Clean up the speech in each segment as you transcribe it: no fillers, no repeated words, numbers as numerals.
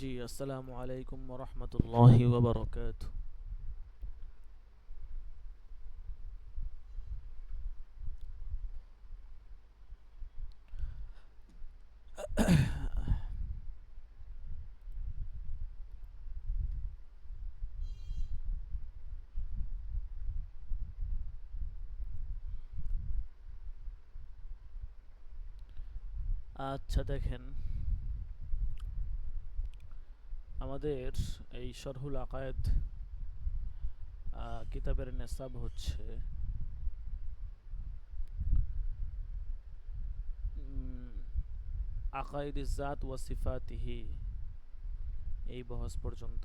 জি, আসসালামু আলাইকুম ওরহমতুল্লাহি ওয়াবারাকাতুহু। আচ্ছা দেখেন, আমাদের এই শরহুল আকায়েদ কিতাবের নেসাব হচ্ছে আকায়েদ জাত ওয়া সিফাতিহি, এই বহস পর্যন্ত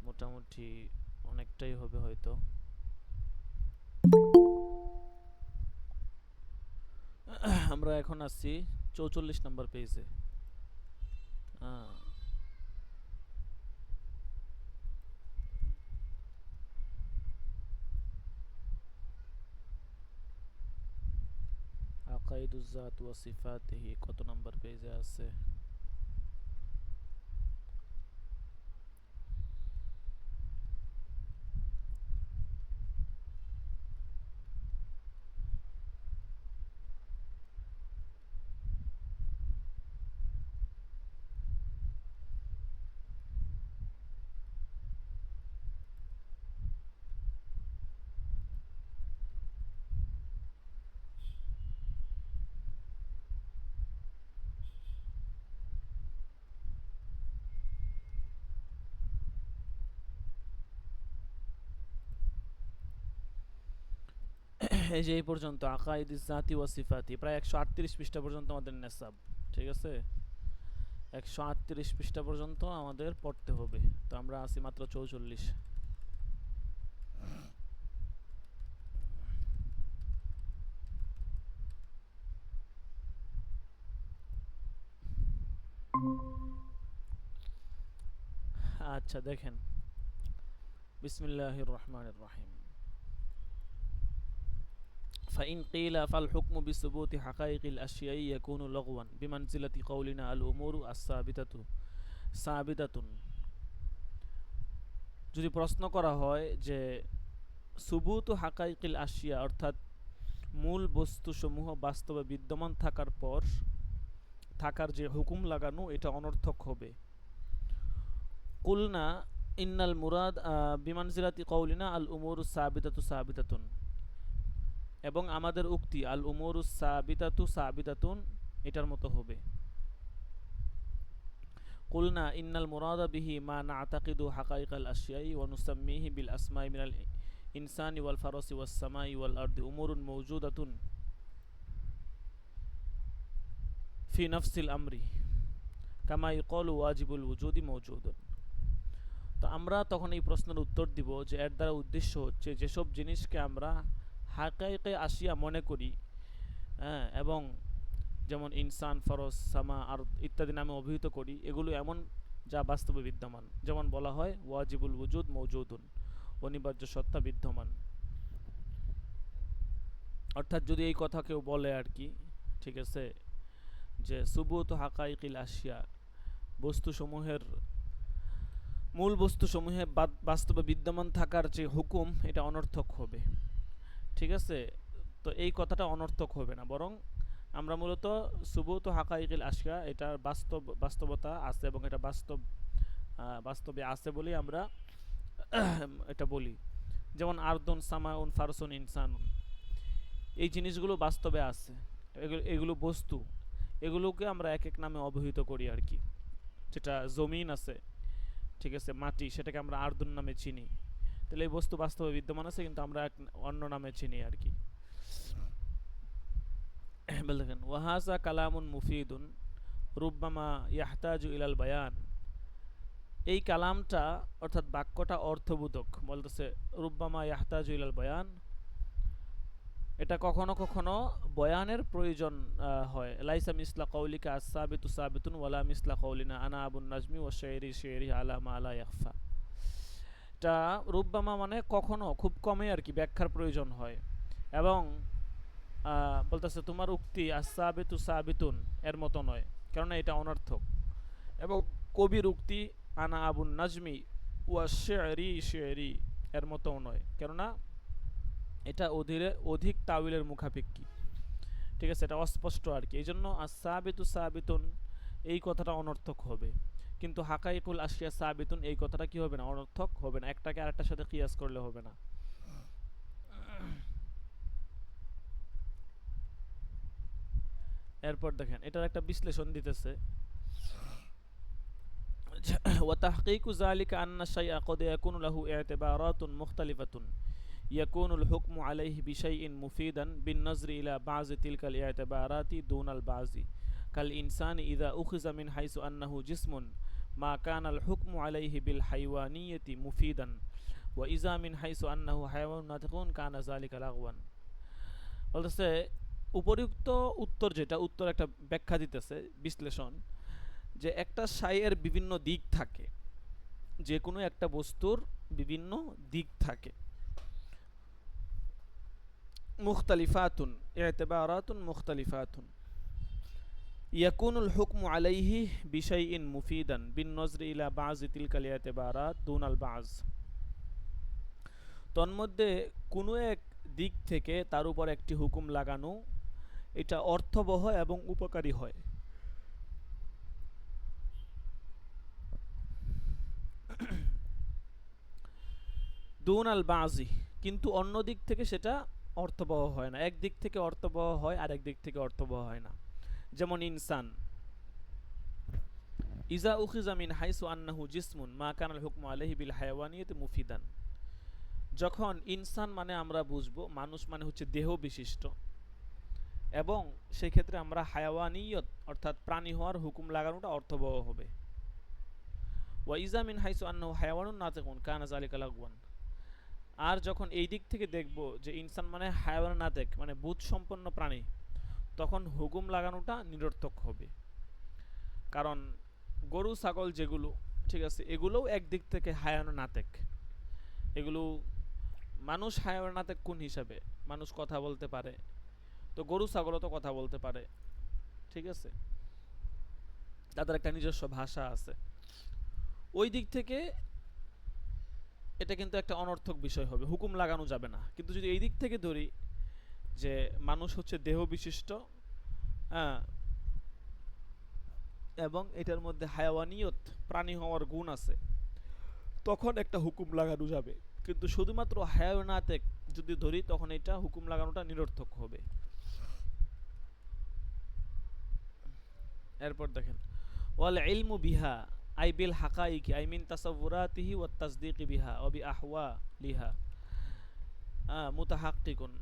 মোটামুটি অনেকটাই হবে হয়তো। আমরা এখন আছি ৪৪ নম্বর পেজে। আকায়েদুজ জাত ওয়া সিফাতিহি কত নম্বর পেজে আছে? এই যে এই পর্যন্ত আকায়েদুজ জাতি ওয়া সিফাতি, প্রায় ১৩৮ পৃষ্ঠা পর্যন্ত আমাদের নেসাব। ঠিক আছে, ১৩৮ পৃষ্ঠা পর্যন্ত আমাদের পড়তে হবে। তো আমরা আছি মাত্র ৪৪। আচ্ছা দেখেন, বিসমিল্লাহির রহমানির রহিম। فإن قيل فالحكم بثبوت حقائق الأشياء يكون لغوا بمنزلة قولنا الأمور الثابتة ثابتة। যদি প্রশ্ন করা হয় যে সুবুত হাকাইকিল আশিয়া, অর্থাৎ মূল বস্তুসমূহ বাস্তবে বিদ্যমান থাকার পর থাকার যে হুকুম লাগানো এটা অনর্থক হবে। কুলনা ইন্নাল মুরাদ বিমানজিলাতি কওলিনা আল উমুরুস সাবিতাতু সাবিতাতুন, এবং আমাদের উক্তি আল উমুরুস সাবিতাতু সাবিতাতুন এটার মতো হবে। কুলনা ইন্নাল মুরাদা বিহি মা না'তাকিদু হাকাইকাল আশিয়াই ওয়া নুসাম্মিহি বিল আসমাই মিনাল ইনসানি ওয়াল ফারাসি ওয়াস সামাই ওয়াল আরদি উমুরুন মাওজুদাতুন ফি নাফসিল আমরি কামা ইউকালু ওয়াজিবুল উজুদি মাওজুদুন। তো আমরা তখন এই প্রশ্নের উত্তর দিব যে এর দ্বারা উদ্দেশ্য হচ্ছে যেসব জিনিসকে আমরা হাকাইকে আশিয়া মনে করি, হ্যাঁ, এবং যেমন ইনসান, ফরস, সামা আর ইত্যাদি নামে অভিহিত করি, এগুলো এমন যা বাস্তবে বিদ্যমান। যেমন বলা হয় ওয়াজিবুল উজুদ মৌজুদুন, অনিবার্য সত্তা বিদ্যমান। অর্থাৎ যদি এই কথা কেউ বলে আর কি, ঠিক আছে, যে সুবুত হাকাইকিল আশিয়া, বস্তুসমূহের মূল বস্তুসমূহে বাস্তবে বিদ্যমান থাকার যে হুকুম এটা অনর্থক হবে। ঠিক আছে, তো এই কথাটা অনর্থক হবে না, বরং আমরা মূলত সুবুত হাকাইকিল আশিয়া এটার বাস্তবতা আছে এবং এটা বাস্তবে আছে বলেই আমরা এটা বলি। যেমন আরদুন, সামাউন, ফারসুন, ইনসানুন, এই জিনিসগুলো বাস্তবে আছে, এগুলো বস্তু, এগুলোকে আমরা এক এক নামে অবহিত করি আর কি। যেটা জমিন আছে, ঠিক আছে, মাটি, সেটাকে আমরা আরদুন নামে চিনি। তাহলে এই বস্তু বাস্তবে বিদ্যমান আছে কিন্তু আমরা অন্য নামে চিনি আর কি। দেখেন ওয়াহাজা কালামুন মুফিদুন রুব্বামা ইয়াহতাজু ইলাল বায়ান, এই কালামটা অর্থাৎ বাক্যটা অর্থবোধক। বলতেছে রুব্বামা ইয়াহতাজু ইলাল বায়ান, এটা কখনো কখনো বয়ানের প্রয়োজন হয়। লাইসা মিসলা কওলিকা আসসাবিতু সাবিতুন ওয়ালা মিসলা কওলিনা আনা আবুন নাজমি ওয়া শাইরি শাইরি আলা মা লা ইয়াখফা। এটা রুব্বামা মানে কখনো, খুব কমই আর কি ব্যাখ্যার প্রয়োজন হয়। এবং বলতেছে তোমার উক্তি আসসাবিতু সাবিতুন এর মতো নয়, কেননা এটা অনর্থক। এবং কবির উক্তি আনা আবুন নাজমি ওয়া শাইরি শাইরি এর মতো নয়, কেননা এটা অধিক তাউইলের মুখাপেক্ষী। ঠিক আছে, এটা অস্পষ্ট আর কি। এই জন্য আসসাবিতু সাবিতুন এই কথাটা অনর্থক হবে, কিন্তু হাকাইকুল আশিয়া সাবিতুন এই কথাটা কি হবে না, অনর্থক হবে না। একটাকে আরেকটার সাথে কিয়াস করলে হবে না। এরপর দেখেন এটার একটা বিশ্লেষণ দিতেছে। ওয়া তাহকীকু যালিকা আন্না শাইআ ক্বাদ ইয়াকুনু লাহু ইতিবারাতুন মুখতালিফাতুন ইয়াকুনুল হুকমু আলাইহি বিশাইইন মুফিদান বিন-নাজরি ইলা বাযি তিলকাল ইতিবারাতি দুনাল বাযি কাল ইনসানি ইযা উখিযা মিন হাইসু আন্নাহু জিসমুন মা কানাল হুকমু আলাইহি বিল হাইওয়ানিয়্যাতি মুফিদান ওয়া ইযা মিন হাইসু আন্নাহু হায়াওয়ানুন নাতিকুন কানা যালিকা লাগওয়ান। বলতেছে উপরিউক্ত উত্তর, যেটা উত্তর একটা ব্যাখ্যা দিতেছে, বিশ্লেষণ, যে একটা শাইয়ের বিভিন্ন দিক থাকে, যে কোনো একটা বস্তুর বিভিন্ন দিক থাকে। মুখতালিফাতুন ইতিবারাতুন মুখতালিফাতুন ইয়াকুনুল হুকমু আলাইহি বিশাইইন মুফিদান বিন-নজরি ইলা বাযি তিলকাল ইতিবারাত দুনাল বায। তন্মধ্যে কোনো এক দিক থেকে তার উপর একটি হুকুম লাগানো এটা অর্থবহ এবং উপকারী হয়। দুনাল বাযি, কিন্তু অন্য দিক থেকে সেটা অর্থবহ হয় না। এক দিক থেকে অর্থবহ হয় আর এক দিক থেকে অর্থবহ হয় না। যেমন ইনসান, ইজা উখিযা মিন হাইসু আন্নাহু জিসমুন মা কানাল হুকমু আলাইহি বিল হায়াওয়ানিয়্যাতি মুফিদান। যখন ইনসান মানে আমরা বুঝবো মানুষ মানে হচ্ছে দেহ বিশিষ্ট, এবং সেই ক্ষেত্রে আমরা হায়াওয়ানিয়ত অর্থাৎ প্রাণী হওয়ার হুকুম লাগানোটা অর্থবহ হবে। ওয়া ইজা মিন হাইসু আন্নাহু হায়াওয়ানুন নাতিকুন কানা যালিকা লাগওয়ান। আর যখন এই দিক থেকে দেখব যে ইনসান মানে হায়াওয়ান নাতেক মানে বুধ সম্পন্ন প্রাণী, তখন হুকুম লাগানোটা নিরর্থক হবে। কারণ গরু ছাগল যেগুলো, ঠিক আছে, এগুলোও একদিক থেকে হায়াওয়ান নাতেক। এগুলো মানুষ হায়াওয়ান নাতেক কোন হিসাবে? মানুষ কথা বলতে পারে, তো গরু ছাগলও তো কথা বলতে পারে, ঠিক আছে, তাদের একটা নিজস্ব ভাষা আছে। ওই দিক থেকে এটা কিন্তু একটা অনর্থক বিষয় হবে, হুকুম লাগানো যাবে না। কিন্তু যদি এই দিক থেকে ধরি যে মানুষ হচ্ছে দেহ বিশিষ্ট, হ্যাঁ, এবং এটার মধ্যে হায়াওয়ানিয়ত প্রাণী হওয়ার গুণ আছে, তখন একটা হুকুম লাগানো যাবে। কিন্তু শুধুমাত্র হায়াওয়ানাতে যদি ধরি তখন এটা হুকুম লাগানোটা নিরর্থক হবে। এরপর দেখেন, ওয়াল ইলমু বিহা আই বিল হাকাইকি আই মিন তাসাউরাতিহি ওয়াত তাসদীকি বিহা ওয়া বি আহওয়ালিহা মুতাহাক্কিকুন।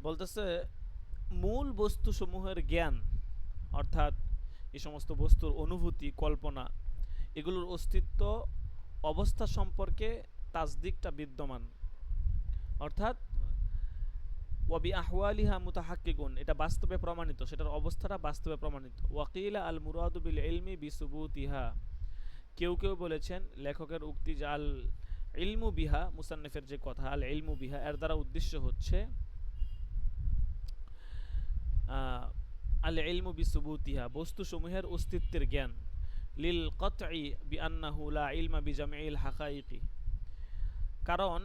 বলতেছে মূল বস্তুসমূহের জ্ঞান, অর্থাৎ এই সমস্ত বস্তুর অনুভূতি, কল্পনা, এগুলোর অস্তিত্ব, অবস্থা সম্পর্কে তাসদিকটা বিদ্যমান, অর্থাৎ ওয়াবি আহওয়ালিহা মুতাহাক্কিকুন, এটা বাস্তবে প্রমাণিত, সেটার অবস্থাটা বাস্তবে প্রমাণিত। ওয়াকিলা আল মুরাদু বিল ইলমি বিসুবুতিহা, কেউ কেউ বলেছেন লেখকের উক্তি যে আল ইলমু বিহা, মুসান্নিফের যে কথা আল ইলমু বিহা, এর দ্বারা উদ্দেশ্য হচ্ছে আল ইলমু বিসুবুতিহা, বস্তুসমূহের অস্তিত্বের জ্ঞান, লিল কতঈ বিআন্নাহু লা ইলমা বিজামিল হাকাইকি, কারণ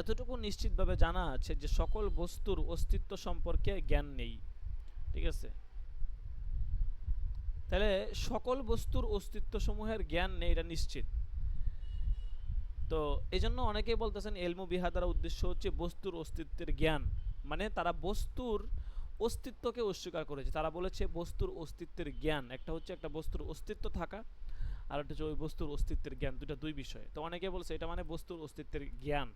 এতটুকু নিশ্চিতভাবে জানা আছে যে সকল বস্তুর অস্তিত্ব সম্পর্কে জ্ঞান নেই। ঠিক আছে, তাহলে সকল বস্তুর অস্তিত্ব সমূহের জ্ঞান নেই, এটা নিশ্চিত। তো এই জন্য অনেকেই বলতেছেন এলমু বিহা দ্বারা উদ্দেশ্য হচ্ছে বস্তুর অস্তিত্বের জ্ঞান, মানে তারা বস্তুর অস্তিত্বকে অস্বীকার করেছে। তারা বলেছে বস্তুর অস্তিত্বের জ্ঞান, একটা হচ্ছে একটা বস্তুর অস্তিত্ব থাকা, আর একটা হচ্ছে ওই বস্তুর অস্তিত্বের জ্ঞান, দুই বিষয়। তো অনেকে বলছে এটা মানে বস্তুর অস্তিত্বের জ্ঞান।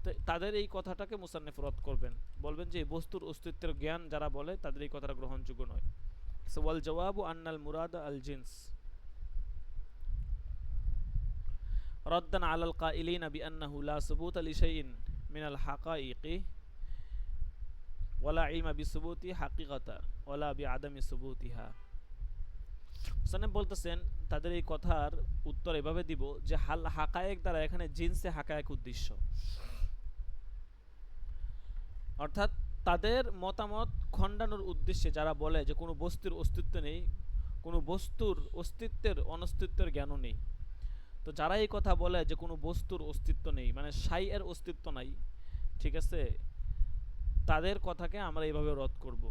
তো তাদের এই কথাটাকে মুসান্নিফ রদ করবেন, বলবেন যে বস্তুর অস্তিত্বের জ্ঞান যারা বলে তাদের এই কথাটা গ্রহণযোগ্য নয়। সো ওয়াল জওয়াবু আন্নাল মুরাদ আল জিনস রদ্দান আলাল কাইলিনা বিআন্নাহু লা সুবুতা লিশাইইন মিনাল হাকাইকি ওয়ালা ইলমা বিসুবুতি হাকিকাতা ওয়ালা বিআদামি সুবুতিহা। মুসান্নিফ বলতেছেন তাদের এই কথার উত্তর এভাবে দিব যে হাকায়েক দ্বারা এখানে জিনসে হাকায়েক উদ্দেশ্য, অর্থাৎ তাদের মতামত খণ্ডানোর উদ্দেশ্যে যারা বলে যে কোনো বস্তুর অস্তিত্ব নেই, কোনো বস্তুর অস্তিত্বের অনস্তিত্বের জ্ঞানও নেই। তো যারা এই কথা বলে যে কোনো বস্তুর অস্তিত্ব নেই, মানে সাই এর অস্তিত্ব নাই, ঠিক আছে, তাদের কথাকে আমরা এইভাবে রদ করব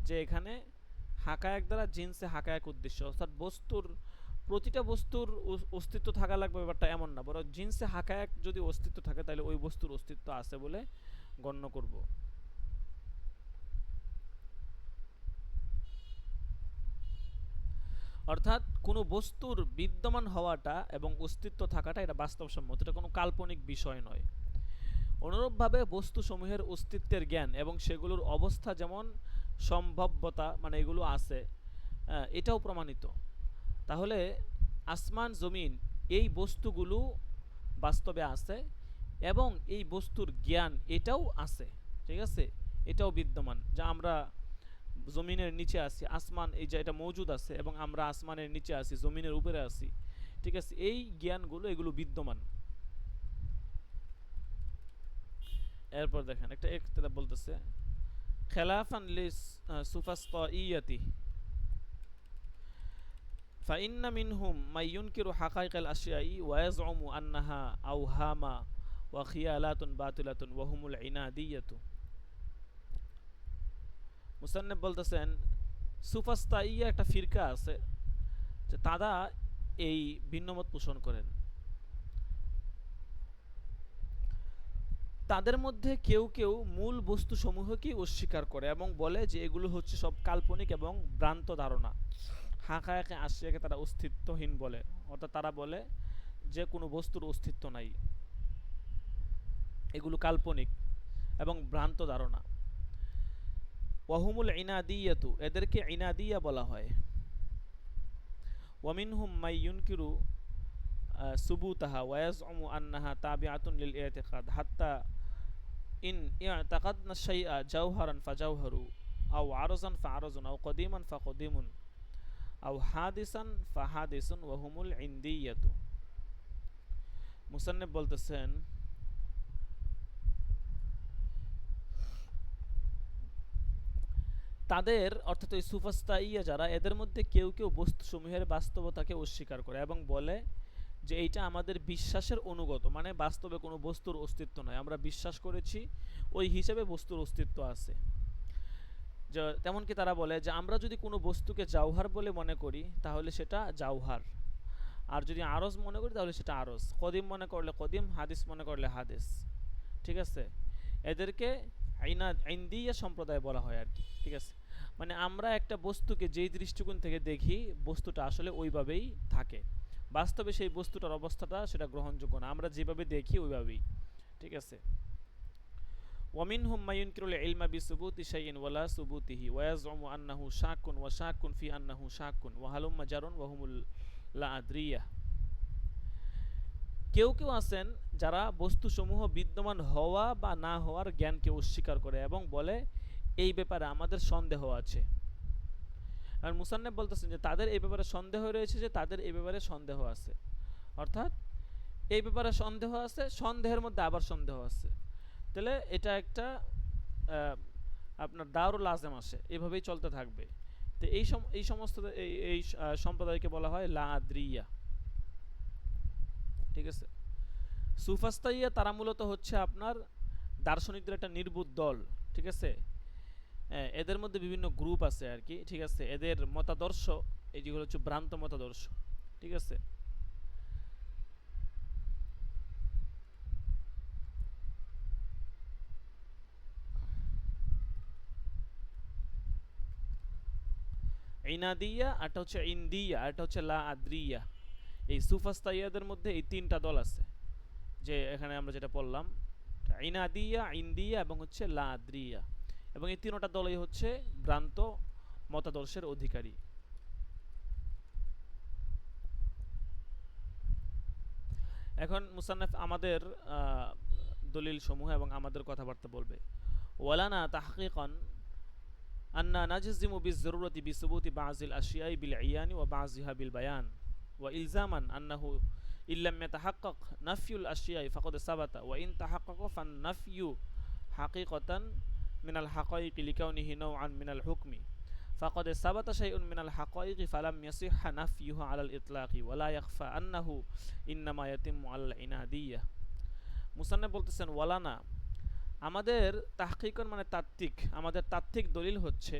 যে এখানে হাকায়েক দ্বারা জিনসে হাকায়েক উদ্দেশ্য, অর্থাৎ বস্তুর প্রতিটা বস্তুর অস্তিত্ব থাকা লাগবে ব্যাপারটা এমন না, বরং জিনসে হাকায়েক যদি অস্তিত্ব থাকে তাহলে ওই বস্তুর অস্তিত্ব আছে বলে গণ্য করব। অর্থাৎ কোনো বস্তুর বিদ্যমান হওয়াটা এবং অস্তিত্ব থাকাটা এটা বাস্তবসম্মত, এটা কোনো কাল্পনিক বিষয় নয়। অনুরূপভাবে বস্তুসমূহের অস্তিত্বের জ্ঞান এবং সেগুলোর অবস্থা যেমন সম্ভাব্যতা, মানে এগুলো আছে, এটাও প্রমাণিত। তাহলে আসমান জমিন এই বস্তুগুলো বাস্তবে আছে এবং এই বস্তুর জ্ঞান এটাও আছে, ঠিক আছে, এটাও বিদ্যমান, যা আমরা জমিনের নিচে আছি, আসমান এই যে এটা মজুদ আছে এবং আমরা আসমানের নিচে আছি, জমিনের উপরে আছি, ঠিক আছে, এই জ্ঞানগুলো এগুলো বিদ্যমান। এরপর দেখেন একটা ইখতিলাফ বলতেছে খেলাফান লিস সুফাসতাইয়াতি ফাইন্না মিনহুম মাই ইউনকিরু হাকাইকাল আশিয়াই ওয়া ইয়াজউমু আন্নাহা আওহামা ওয়া খিয়ালাতুন বাতিলাতুন ওয়া হুমুল ইনাদিয়াতু। মুসান্নিফ বলতেছেন সুফাসতাইয়া একটা ফিরকা আছে যে তারা এই ভিন্নমত পোষণ করেন। তাদের মধ্যে কেউ কেউ মূল বস্তুসমূহকে অস্বীকার করে এবং বলে যে এগুলো হচ্ছে সব কাল্পনিক এবং ভ্রান্ত ধারণা। হাকায়াকে আশিয়াকে তারা অস্তিত্বহীন বলে, অর্থাৎ তারা বলে যে কোনো বস্তুর অস্তিত্ব নাই, এগুলো কাল্পনিক এবং ভ্রান্ত ধারণা। ওয়াহুমুল ইনাদিয়াতু, এদেরকে ইনাদিয়া বলা হয়। ওয়ামিনহুম মাই ইউনকিরু সুবুতাহা ওয়া ইয়াজউমু আন্নাহা তাবিআতুন লিল ইতিকাদ হাত্তা ইন ইয়াতাকাদনা শাইআ জাওহারান ফাজাওহারু আও আরজান ফাআরজুন আও কদিমান ফাকদিমুন আও হাদিসান ফাহাদিসুন ওয়া হুমুল ইনদিয়াতু। মুসান্নিফ বলতেছেন তাদের অর্থাৎ ওই সুফাস্তাইয়া যারা, এদের মধ্যে কেউ কেউ বস্তুসমূহের বাস্তবতাকে অস্বীকার করে এবং বলে যে এইটা আমাদের বিশ্বাসের অনুগত, মানে বাস্তবে কোনো বস্তুর অস্তিত্ব নয়, আমরা বিশ্বাস করেছি ওই হিসেবে বস্তুর অস্তিত্ব আছে। যে তেমন কি তারা বলে যে আমরা যদি কোনো বস্তুকে জাওহার বলে মনে করি তাহলে সেটা জাওহার, আর যদি আরজ মনে করি তাহলে সেটা আরজ, কদিম মনে করলে কদিম, হাদিস মনে করলে হাদিস। ঠিক আছে, এদেরকে আইনদিয়া সম্প্রদায় বলা হয় আর কি। ঠিক আছে, মানে আমরা একটা বস্তুকে যেই দৃষ্টিকোণ থেকে দেখি বস্তুটা আসলে ওইভাবেই থাকে, বাস্তবে সেই বস্তুটার অবস্থাটা সেটা গ্রহণযোগ্য না, আমরা যেভাবে দেখি ওইভাবেই। ঠিক আছে, ওয়ামিনহুম মায়ুনকিরুল ইলমা বিসুবুতি শাইইন ওয়ালা সুবুতিহি ওয়া ইয়াজউমু আন্নাহু শাকুন ওয়া শাকুন ফি আন্নাহু শাকুন ওয়া হালুম্মা জারুন ওয়া হুমুল লা আদ্রিয়া। কেউ কেউ আছেন যারা বস্তুসমূহ বিদ্যমান হওয়া বা না হওয়ার জ্ঞানকে অস্বীকার করে এবং বলে এই ব্যাপারে আমাদের সন্দেহ আছে। আর মুসান্নেফ বলতেছেন যে তাদের এই ব্যাপারে সন্দেহ রয়েছে, যে তাদের এই ব্যাপারে সন্দেহ আছে, অর্থাৎ এই ব্যাপারে সন্দেহ আছে, সন্দেহের মধ্যে আবার সন্দেহ আছে। তাহলে এটা একটা আপনার দারুল আজম আসে, এভাবেই চলতে থাকবে। তো এই সমস্ত এই সম্প্রদায়কে বলা হয় লা আদ্রিয়া। ঠিক আছে, সুফাস্তাইয়া তারা মূলত হচ্ছে আপনার দার্শনিকদের একটা নির্বুদ্ধ দল। ঠিক আছে, এদের মধ্যে বিভিন্ন গ্রুপ আছে আর কি। ঠিক আছে, এদের মতাদর্শ এই যেগুলো হচ্ছে ভ্রান্ত মতাদর্শ। ঠিক আছে, ইনাদিয়া, আরটা হচ্ছে ইন্দিয়া, আরটা হচ্ছে লা আদ্রিয়া। এই সুফাস্তাইয়াদের মধ্যে এই তিনটা দল আছে, যে এখানে আমরা যেটা পড়লাম ইনাদিয়া, ইন্দিয়া এবং হচ্ছে লা আদ্রিয়া, এবং এই তিনটা দলই হচ্ছে ভ্রান্ত মতাদর্শের অধিকারী। এখন মুসান্নাফ আমাদের দলিল সমূহ এবং আমাদের কথাবার্তা বলবে। ওয়ালানা তাহকিকান আন্না নাজজিমু বিজরুরতি বিসুবুতি বাযিল আশিয়াই বিল ইয়ানি ওয়া বাযিহা বিল বায়ান ওয়া ইলজামান আন্নাহু ইল্লাম ইয়াতাহাক্কাক নাফিউল আশিয়াই ফাকাদ সাবাতা ওয়া ইন তাহাক্কাকা ফান নাফিউ হাকিকাতান মিনাল হাকাইকি লিকাউনিহি নাওআন মিনাল হুকমি ফাকাদ সাবাতা শাইউন মিনাল হাকাইকি ফালাম ইয়াসিহহা নাফিউহু আলাল ইতলাকি ওয়া লা ইয়াখফা আন্নাহু ইন্নামা ইয়াতিমু আল ইনাদিয়া। মুসান্নাফ বলতেছেন ওয়ালানা, আমাদের তাহকিকন মানে তাত্ত্বিক, আমাদের তাত্ত্বিক দলিল হচ্ছে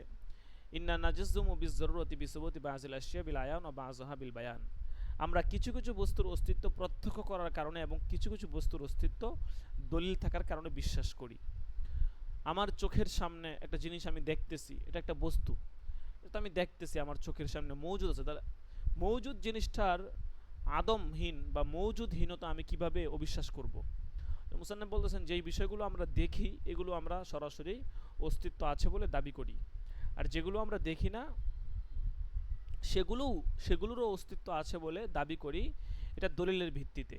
ইন্না নাজজুমু বিজরুরতি বিসুবুতি বাযিল আশিয়া বিল আয়ান ওয়া বাযুহা বিল বায়ান, আমরা কিছু কিছু বস্তুর অস্তিত্ব প্রত্যক্ষ করার কারণে এবং কিছু কিছু বস্তুর অস্তিত্ব দলিল থাকার কারণে বিশ্বাস করি। আমার চোখের সামনে একটা জিনিস আমি দেখতেছি, এটা একটা বস্তু, এটা আমি দেখতেছি আমার চোখের সামনে মৌজুদ আছে, তাহলে মৌজুদ জিনিসটার আদমহীন বা মৌজুদহীনতা আমি কিভাবে অবিশ্বাস করব। মুসান্নাফ বলতেছেন যেই বিষয়গুলো আমরা দেখি এগুলো আমরা সরাসরি অস্তিত্ব আছে বলে দাবি করি, আর যেগুলো আমরা দেখি না সেগুলোরও অস্তিত্ব আছে বলে দাবি করি, এটা দলিলের ভিত্তিতে।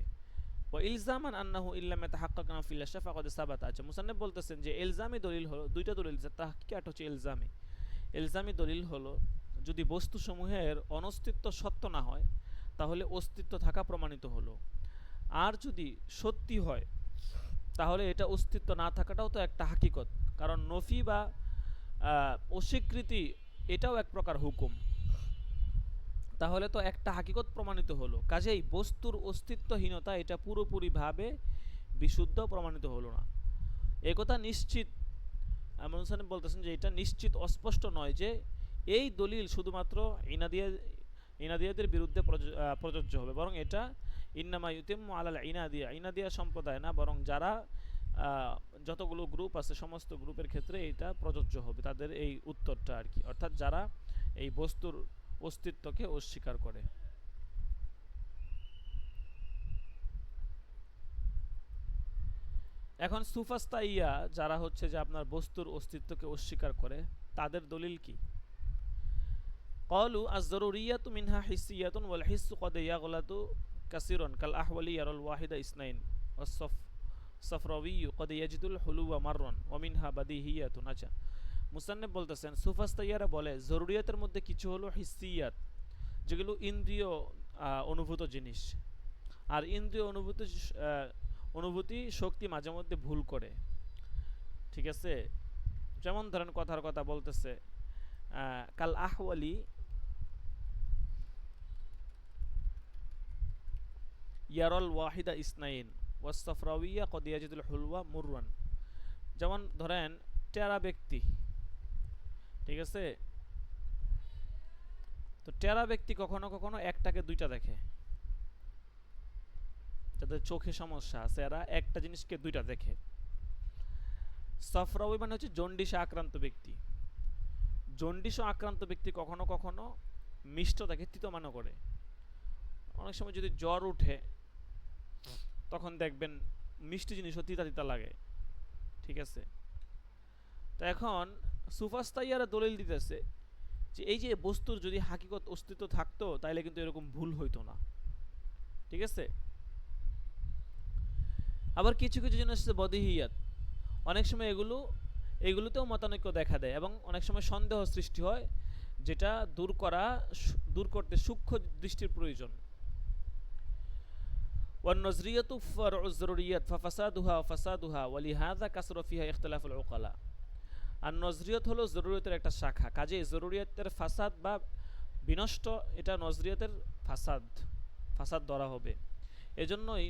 ও ইলজামান আন্নাহু ইল্লাম ইয়াতাহাক্কাকা ফিল আশয়া ফাকাদ সাবাতা। আচ্ছা, মুসান্নাফ বলতেছেন যে ইলজামি দলিল হলো দুইটা দলিল, তাহকিক আর হচ্ছে ইলজামি। ইলজামি দলিল হলো যদি বস্তুসমূহের অনস্তিত্ব সত্য না হয় তাহলে অস্তিত্ব থাকা প্রমাণিত হলো, আর যদি সত্যি হয় তাহলে এটা অস্তিত্ব না থাকাটাও তো একটা হাকিকত, কারণ নফি বা অস্বীকৃতি এটাও এক প্রকার হুকুম। তাহলে তো একটা হাকিকত প্রমাণিত হলো, কাজেই বস্তুর অস্তিত্বহীনতা এটা পুরোপুরিভাবে বিশুদ্ধ প্রমাণিত হলো না। একথা নিশ্চিত মুসান্নিফ বলতেছেন যে এটা নিশ্চিত অস্পষ্ট নয় যে এই দলিল শুধুমাত্র ইনাদিয়াদের বিরুদ্ধে প্রযোজ্য হবে, বরং এটা ইন্নামা ইউতিম্মু আলাল ইনাদিয়া, ইনাদিয়া সম্প্রদায় না, বরং যারা যতগুলো গ্রুপ আছে সমস্ত গ্রুপের ক্ষেত্রে এটা প্রযোজ্য হবে, তাদের এই উত্তরটা আর কি, অর্থাৎ যারা এই বস্তুর অস্তিত্বকে অস্বীকার করে। এখন সুফাস্তাইয়া যারা হচ্ছে যে আপনার বস্তুর অস্তিত্বকে অস্বীকার করে তাদের দলিল কি? ক্বালু আয-যরুরিয়াতু মিনহা হিসসিয়াতুন ওয়াল হিসসু ক্বাদ ইয়াগলাতু কাসীরান কাল আহওয়ালি ইয়ারাল ওয়াহিদা ইসনাইন ওয়াস সাফরাউয়্যু ক্বাদ ইয়াজিদুল হুলুওয়া মাররান ওয়া মিনহা বাদিহিয়াতুন। আচ্ছা, মুসান্নিফ বলতেছেন সুফাস্তাইয়ারা বলে জরুরিয়াতের মধ্যে কিছু হলো হিসসিয়াত, যেগুলো ইন্দ্রিয় অনুভূত জিনিস, আর ইন্দ্রিয় অনুভূতি শক্তি মাঝে মধ্যে ভুল করে। ঠিক আছে, যেমন ধরেন কথার কথা বলতেছে কাল আহওয়ালি ইয়ারল ওয়াহিদা ইসনাইন ওয়াসফরাউইয়া কদিয়াজিদুল হুলওয়া মুররান। যেমন ধরেন টেরা ব্যক্তি ঠিক আছে। তো টেরা ব্যক্তি কখনো কখনো একটাকে দুইটা দেখে, যাদের চোখে সমস্যা আছে এরা একটা জিনিসকে দুইটা দেখে। সফরাউই মানে হচ্ছে জন্ডিসে আক্রান্ত ব্যক্তি। জন্ডিসে আক্রান্ত ব্যক্তি কখনো কখনো মিষ্ট দেখে তিতো মনে করে। অনেক সময় যদি জ্বর উঠে তখন দেখবেন মিষ্টি জিনিসও তিতা তিতা লাগে। ঠিক আছে। তো এখন সুফাস্তাইয়ারা দলিল দিতেছে যে এই যে বস্তুর যদি হাকিকত অস্তিত্ব থাকতো তাহলে কিন্তু এরকম ভুল হইতো না। ঠিক আছে। আবার কিছু কিছু জিনিস আছে বদিহিয়াত, অনেক সময় এগুলোতেও মতানৈক্য দেখা দেয় এবং অনেক সময় সন্দেহ সৃষ্টি হয়, যেটা দূর করতে সূক্ষ্ম দৃষ্টির প্রয়োজন। والنظرية فرع الضروريات ففسادها وفسادها ولهذا كثر فيها اختلاف العقلاء। আর নজরিয়ত হলো জরুরিয়তের একটা শাখা, কাজে জরুরিয়তের ফাসাদ বা বিনষ্ট এটা নজরিয়তের ফাসাদ ধরা হবে। এজন্যই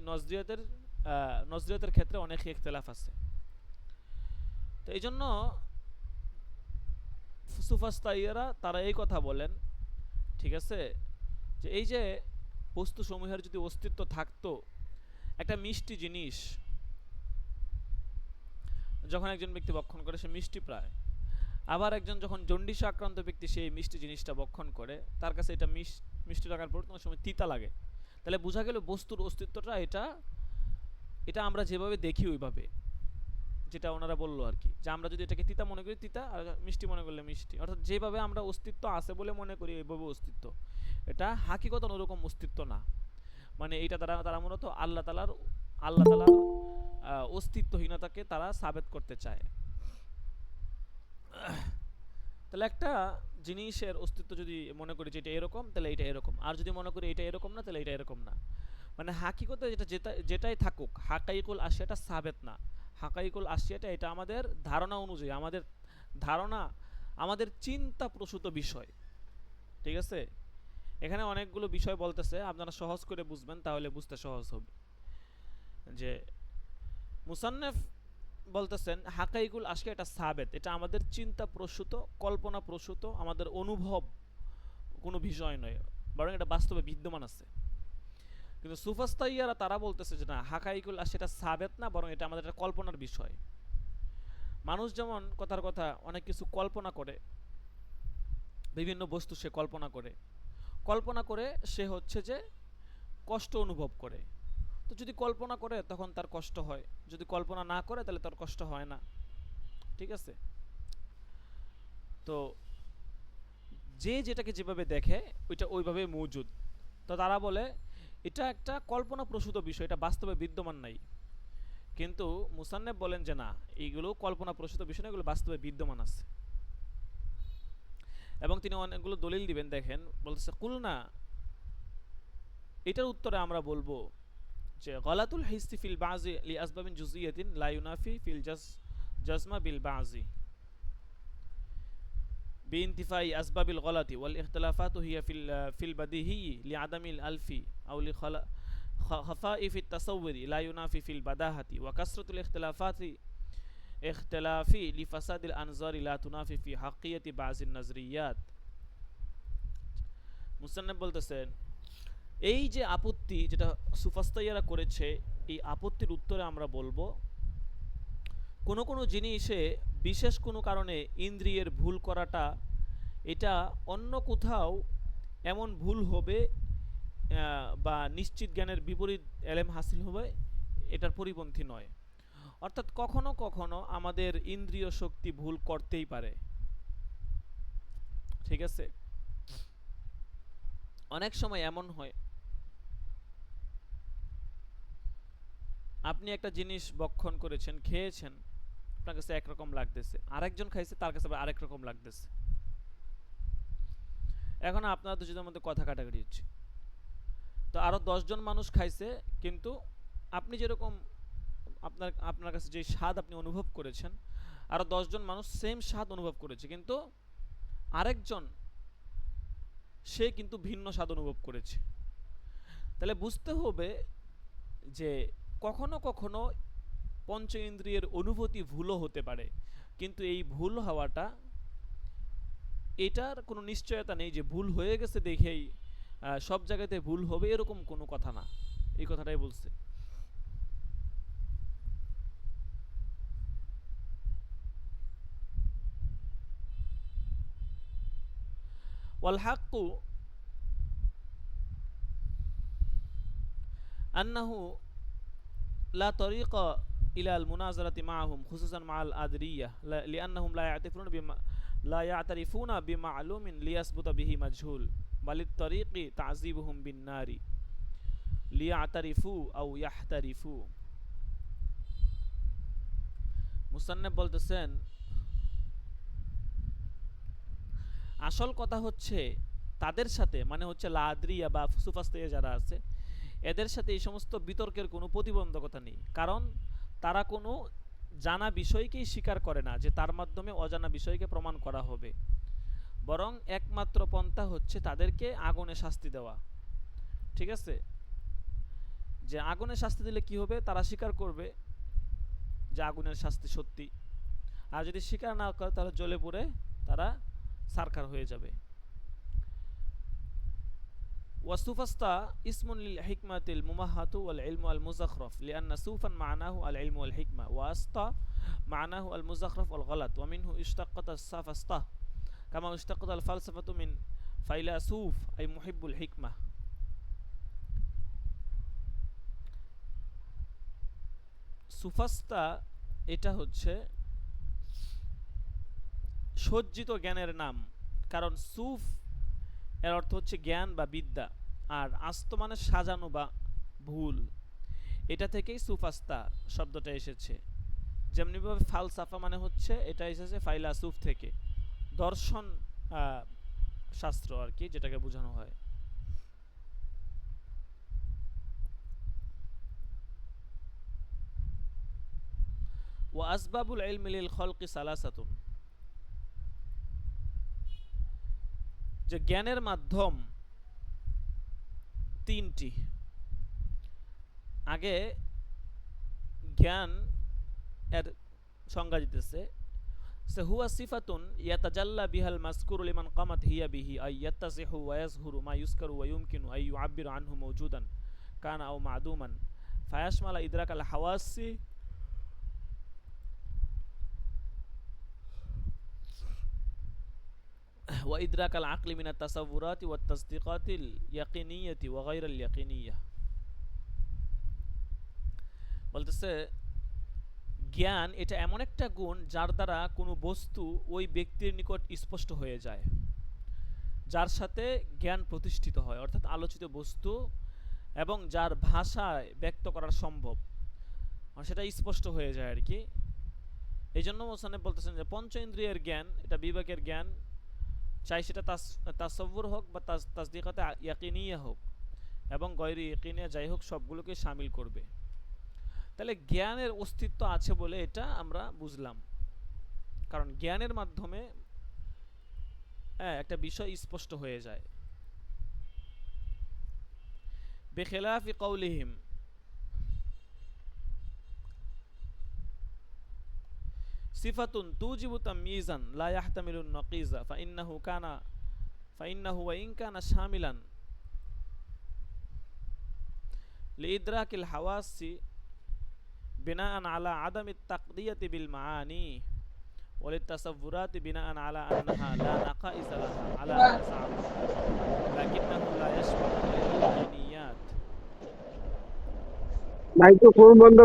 নজরিয়তের ক্ষেত্রে অনেক ইখতিলাফ আছে। তো এই জন্য সুফাস্তাইয়ারা তারা এই কথা বলেন, ঠিক আছে, যে এই যে বস্তু সমূহের যদি অস্তিত্ব থাকতো, একটা মিষ্টি জিনিস যখন একজন ব্যক্তি ভক্ষণ করে সে মিষ্টি প্রায়, আবার একজন যখন জন্ডিসে আক্রান্ত ব্যক্তি সেই মিষ্টি জিনিসটা ভক্ষণ করে তার কাছে এটা মিষ্টি লাগার পর কোনো সময় তিতা লাগে, তাহলে বোঝা গেল বস্তুর অস্তিত্বটা এটা আমরা যেভাবে দেখি ওইভাবে, যেটা ওনারা বললো আর কি, যে আমরা যদি এটাকে তিতা মনে করি তিতা আর মিষ্টি মনে করলে মিষ্টি, অর্থাৎ যেভাবে আমরা অস্তিত্ব আছে বলে মনে করি এইভাবে অস্তিত্ব, এটা হাকিকত ওরকম অস্তিত্ব না। মানে এটা তারা মূলত আল্লাহ তাআলার অস্তিত্বহীনতাকে তারা সাবেত করতে চায়। তাহলে একটা জিনিসের অস্তিত্ব যদি মনে করি যে এটা এরকম, তাহলে এটা এরকম, আর যদি মনে করি এটা এরকম না, তাহলে এটা এরকম না। মানে হাকিকতে যেটাই থাকুক, হাকাইকুল আশিয়াটা সাবেত না। হাকাইকুল আশিয়াটা এটা আমাদের ধারণা অনুযায়ী, আমাদের চিন্তা প্রসূত বিষয়। ঠিক আছে। এখানে অনেকগুলো বিষয় বলতেছে, আপনারা সহজ করে বুঝবেন, তাহলে বুঝতে সহজ হবে। যে মুসান্নেফ বলতেছেন হাকাইকুল আশিয়া এটা সাবেত, এটা আমাদের চিন্তা প্রসূত, কল্পনা প্রসূত, আমাদের অনুভব কোনো বিষয় নয়, বরং এটা বাস্তবে বিদ্যমান আছে। কিন্তু সুফাস্তাইয়ারা তারা বলতেছে যে না, হাকাইকুল আশিয়া এটা সাবেত না, বরং এটা আমাদের একটা কল্পনার বিষয়। মানুষ যেমন কথার কথা অনেক কিছু কল্পনা করে, বিভিন্ন বস্তু সে কল্পনা করে সে হচ্ছে যে কষ্ট অনুভব করে। তো যদি কল্পনা করে তখন তার কষ্ট হয়, যদি কল্পনা না করে তাহলে তার কষ্ট হয় না। ঠিক আছে। তো যেটাকে যেভাবে দেখে ওইটা ওইভাবে মৌজুদ। তো তারা বলে এটা একটা কল্পনা প্রসূত বিষয়, এটা বাস্তবে বিদ্যমান নাই। কিন্তু মুসান্নেফ বলেন যে না, এইগুলো কল্পনা প্রসূত বিষয় না, এগুলো বাস্তবে বিদ্যমান আছে। এবং তিনি অনেকগুলো দলিল দিবেন, দেখেন বলতেছে কুলনা, এটার উত্তরে আমরা বলবো যে গলাতুল হিসি ফিল বাজি লি আসবাবিন জুজিয়াতিন লা ইউনাফি ফিল জাজমা বিল বাজি বিইনতিফাই আসবাবিল গলাতি ওয়াল ইখতিলাফাতু হিয়া ফিল বাদিহি লিআদামিল আলফি আও লি খাফাই ফিত তাসাউরি লা ইউনাফি ফিল বাদাহাতি ওয়া কাসরাতুল ইখতিলাফি লিফাসাদিল আনজারি লা তুনাফি ফি হাকিয়াতি বাজিন নাজরিয়াত। মুসান্নাফ বলতেছেন এই যে আপত্তি যেটা সুফাস্তাইয়ারা করেছে, এই আপত্তির উত্তরে আমরা বলবো কোনো জিনিসে বিশেষ কোনো কারণে ইন্দ্রিয়ের ভুল করাটা এটা অন্য কোথাও এমন ভুল হবে বা নিশ্চিত জ্ঞানের বিপরীত এলেম হাসিল হবে, এটার পরিপন্থী নয়। অর্থাৎ কখনো কখনো আমাদের ইন্দ্রিয় শক্তি ভুল করতেই পারে। ঠিক আছে। অনেক সময় এমন হয় আপনি একটা জিনিস ভক্ষণ করেছেন, খেয়েছেন, আপনার কাছে একরকম লাগতেছে, আরেকজন খাইছে তার কাছে আরেক রকম লাগতেছে। এখন আপনারা দুজনের মধ্যে কথা কাটাকাটি হচ্ছে, তো আরো 10 জন মানুষ খাইছে, কিন্তু আপনি যেরকম আপনার কাছে যে স্বাদ আপনি অনুভব করেছেন, আরো 10 জন মানুষ সেম স্বাদ অনুভব করেছে, কিন্তু আরেকজন সে কিন্তু ভিন্ন স্বাদ অনুভব করেছে। তাহলে বুঝতে হবে যে কখনো কখনো পঞ্চ ইন্দ্রিয়ের অনুভূতি ভুলও হতে পারে, কিন্তু এই ভুল হওয়াটা এটার কোনো নিশ্চয়তা নেই যে ভুল হয়ে গেছে দেখেই সব জায়গাতে ভুল হবে এরকম কোনো কথা না, এই কথাটাই বলছে। ওয়াল হাক্কু আন্নাহু لا طريق إلى المناظرة معهم خصوصا مع الأدرية لأنهم لا يعترفون بمعلوم ليثبت به مجهول بل الطريق تعذيبهم بالنار ليعترفوا أو يحترفوا। মুসান্নেফ বলতেছেন আসল কথা হচ্ছে তাদের সাথে, মানে হচ্ছে লাদ্রিয়া বা সুফাস্তিয়া যারা আছে এদের সাথে এই সমস্ত বিতর্কের কোনো প্রতিবন্ধকতা নেই, কারণ তারা কোনো জানা বিষয়কেই স্বীকার করে না যে তার মাধ্যমে অজানা বিষয়কে প্রমাণ করা হবে, বরং একমাত্র পন্থা হচ্ছে তাদেরকে আগুনে শাস্তি দেওয়া। ঠিক আছে, যে আগুনে শাস্তি দিলে কি হবে, তারা স্বীকার করবে যে আগুনের শাস্তি সত্যি, আর যদি স্বীকার না করে তাহলে জ্বলে পুড়ে তারা সারখার হয়ে যাবে। والسوفسطاء اسم للحكمة الممهة والعلم المزخرف لأن سوفا معناه العلم والحكمة واسطة معناه المزخرف والغلط ومنه اشتقت السفسطة كما اشتقت الفلسفة من فيلسوف أي محب الحكمة। সুফাস্তা এটা হচ্ছে সজ্জিত জ্ঞানের নাম, কারণ সুফ এর অর্থ হচ্ছে জ্ঞান বা বিদ্যা, আর আস্ত মানে সাজানো বা ভুল, এটা থেকেই সুফাস্তা শব্দটা এসেছে। যেমনিভাবে ফালসাফা মানে হচ্ছে এটা এসেছে ফাইলাসুফ থেকে, দর্শন শাস্ত্র আর কি, যেটাকে বোঝানো হয়। ওয়া আসবাবুল ইলমি লিল খলকি সালাসাতুন, যে জ্ঞানের মাধ্যম তিনটি। আগে জ্ঞান এর সংজ্ঞা দিতেছে, হুয়া সিফাতুন ইয়াতাজাল্লা বিহাল মাযকুরু লিমান কামাত হিয়া বিহি আই ইয়াত্তাসিহু ওয়া ইয়াজহুরু মা ইউসকারু ওয়া ইউমকিনু আই ইউআব্বিরু আনহু মাওজুদান কানা আও মা'দুমান ফায়াশমালা ইদরাকাল হাওয়াসি ওয়া ইদরাকাল আকলি মিনাত তাসাউরাতি ওয়াত তাসদিকাতিল ইয়াকিনিয়াতি ওয়া গায়রাল ইয়াকিনিয়া। বলতেছে জ্ঞান এটা এমন একটা গুণ যার দ্বারা কোনো বস্তু ওই ব্যক্তির নিকট স্পষ্ট হয়ে যায়, যার সাথে জ্ঞান প্রতিষ্ঠিত হয়, অর্থাৎ আলোচিত বস্তু এবং যার ভাষায় ব্যক্ত করা সম্ভব, সেটা স্পষ্ট হয়ে যায় আর কি। এই জন্য মোসান্নেফ বলতেছেন যে পঞ্চ ইন্দ্রিয়ের জ্ঞান এটা বিবেকের জ্ঞান, চাই সেটা তাসাউর হোক বা তাসদিকাতে ইয়াকিনিয়া হোক এবং গয়রি ইয়াকিনিয়া যাই হোক, সবগুলোকে শামিল করবে। তাহলে জ্ঞানের অস্তিত্ব আছে বলে এটা আমরা বুঝলাম, কারণ জ্ঞানের মাধ্যমে একটা বিষয় স্পষ্ট হয়ে যায়। বিখিলাফি কওলিহিম, সিফাতুন তুজিবু তাময়িজান লা ইয়াহতামিলু নাকিজা ফাইন্নাহু ওয়া ইন কানা শামিলান লিইদরাকিল হাওয়াসি বিনাআন আলা আদামিত তাকদিয়াতি বিল মাআনি وللتصورات بناء على أنها لا نقائص لها على ما زعم لكنه لا يشمل غير اليقينيات। মাইক্রোফোন বন্ধ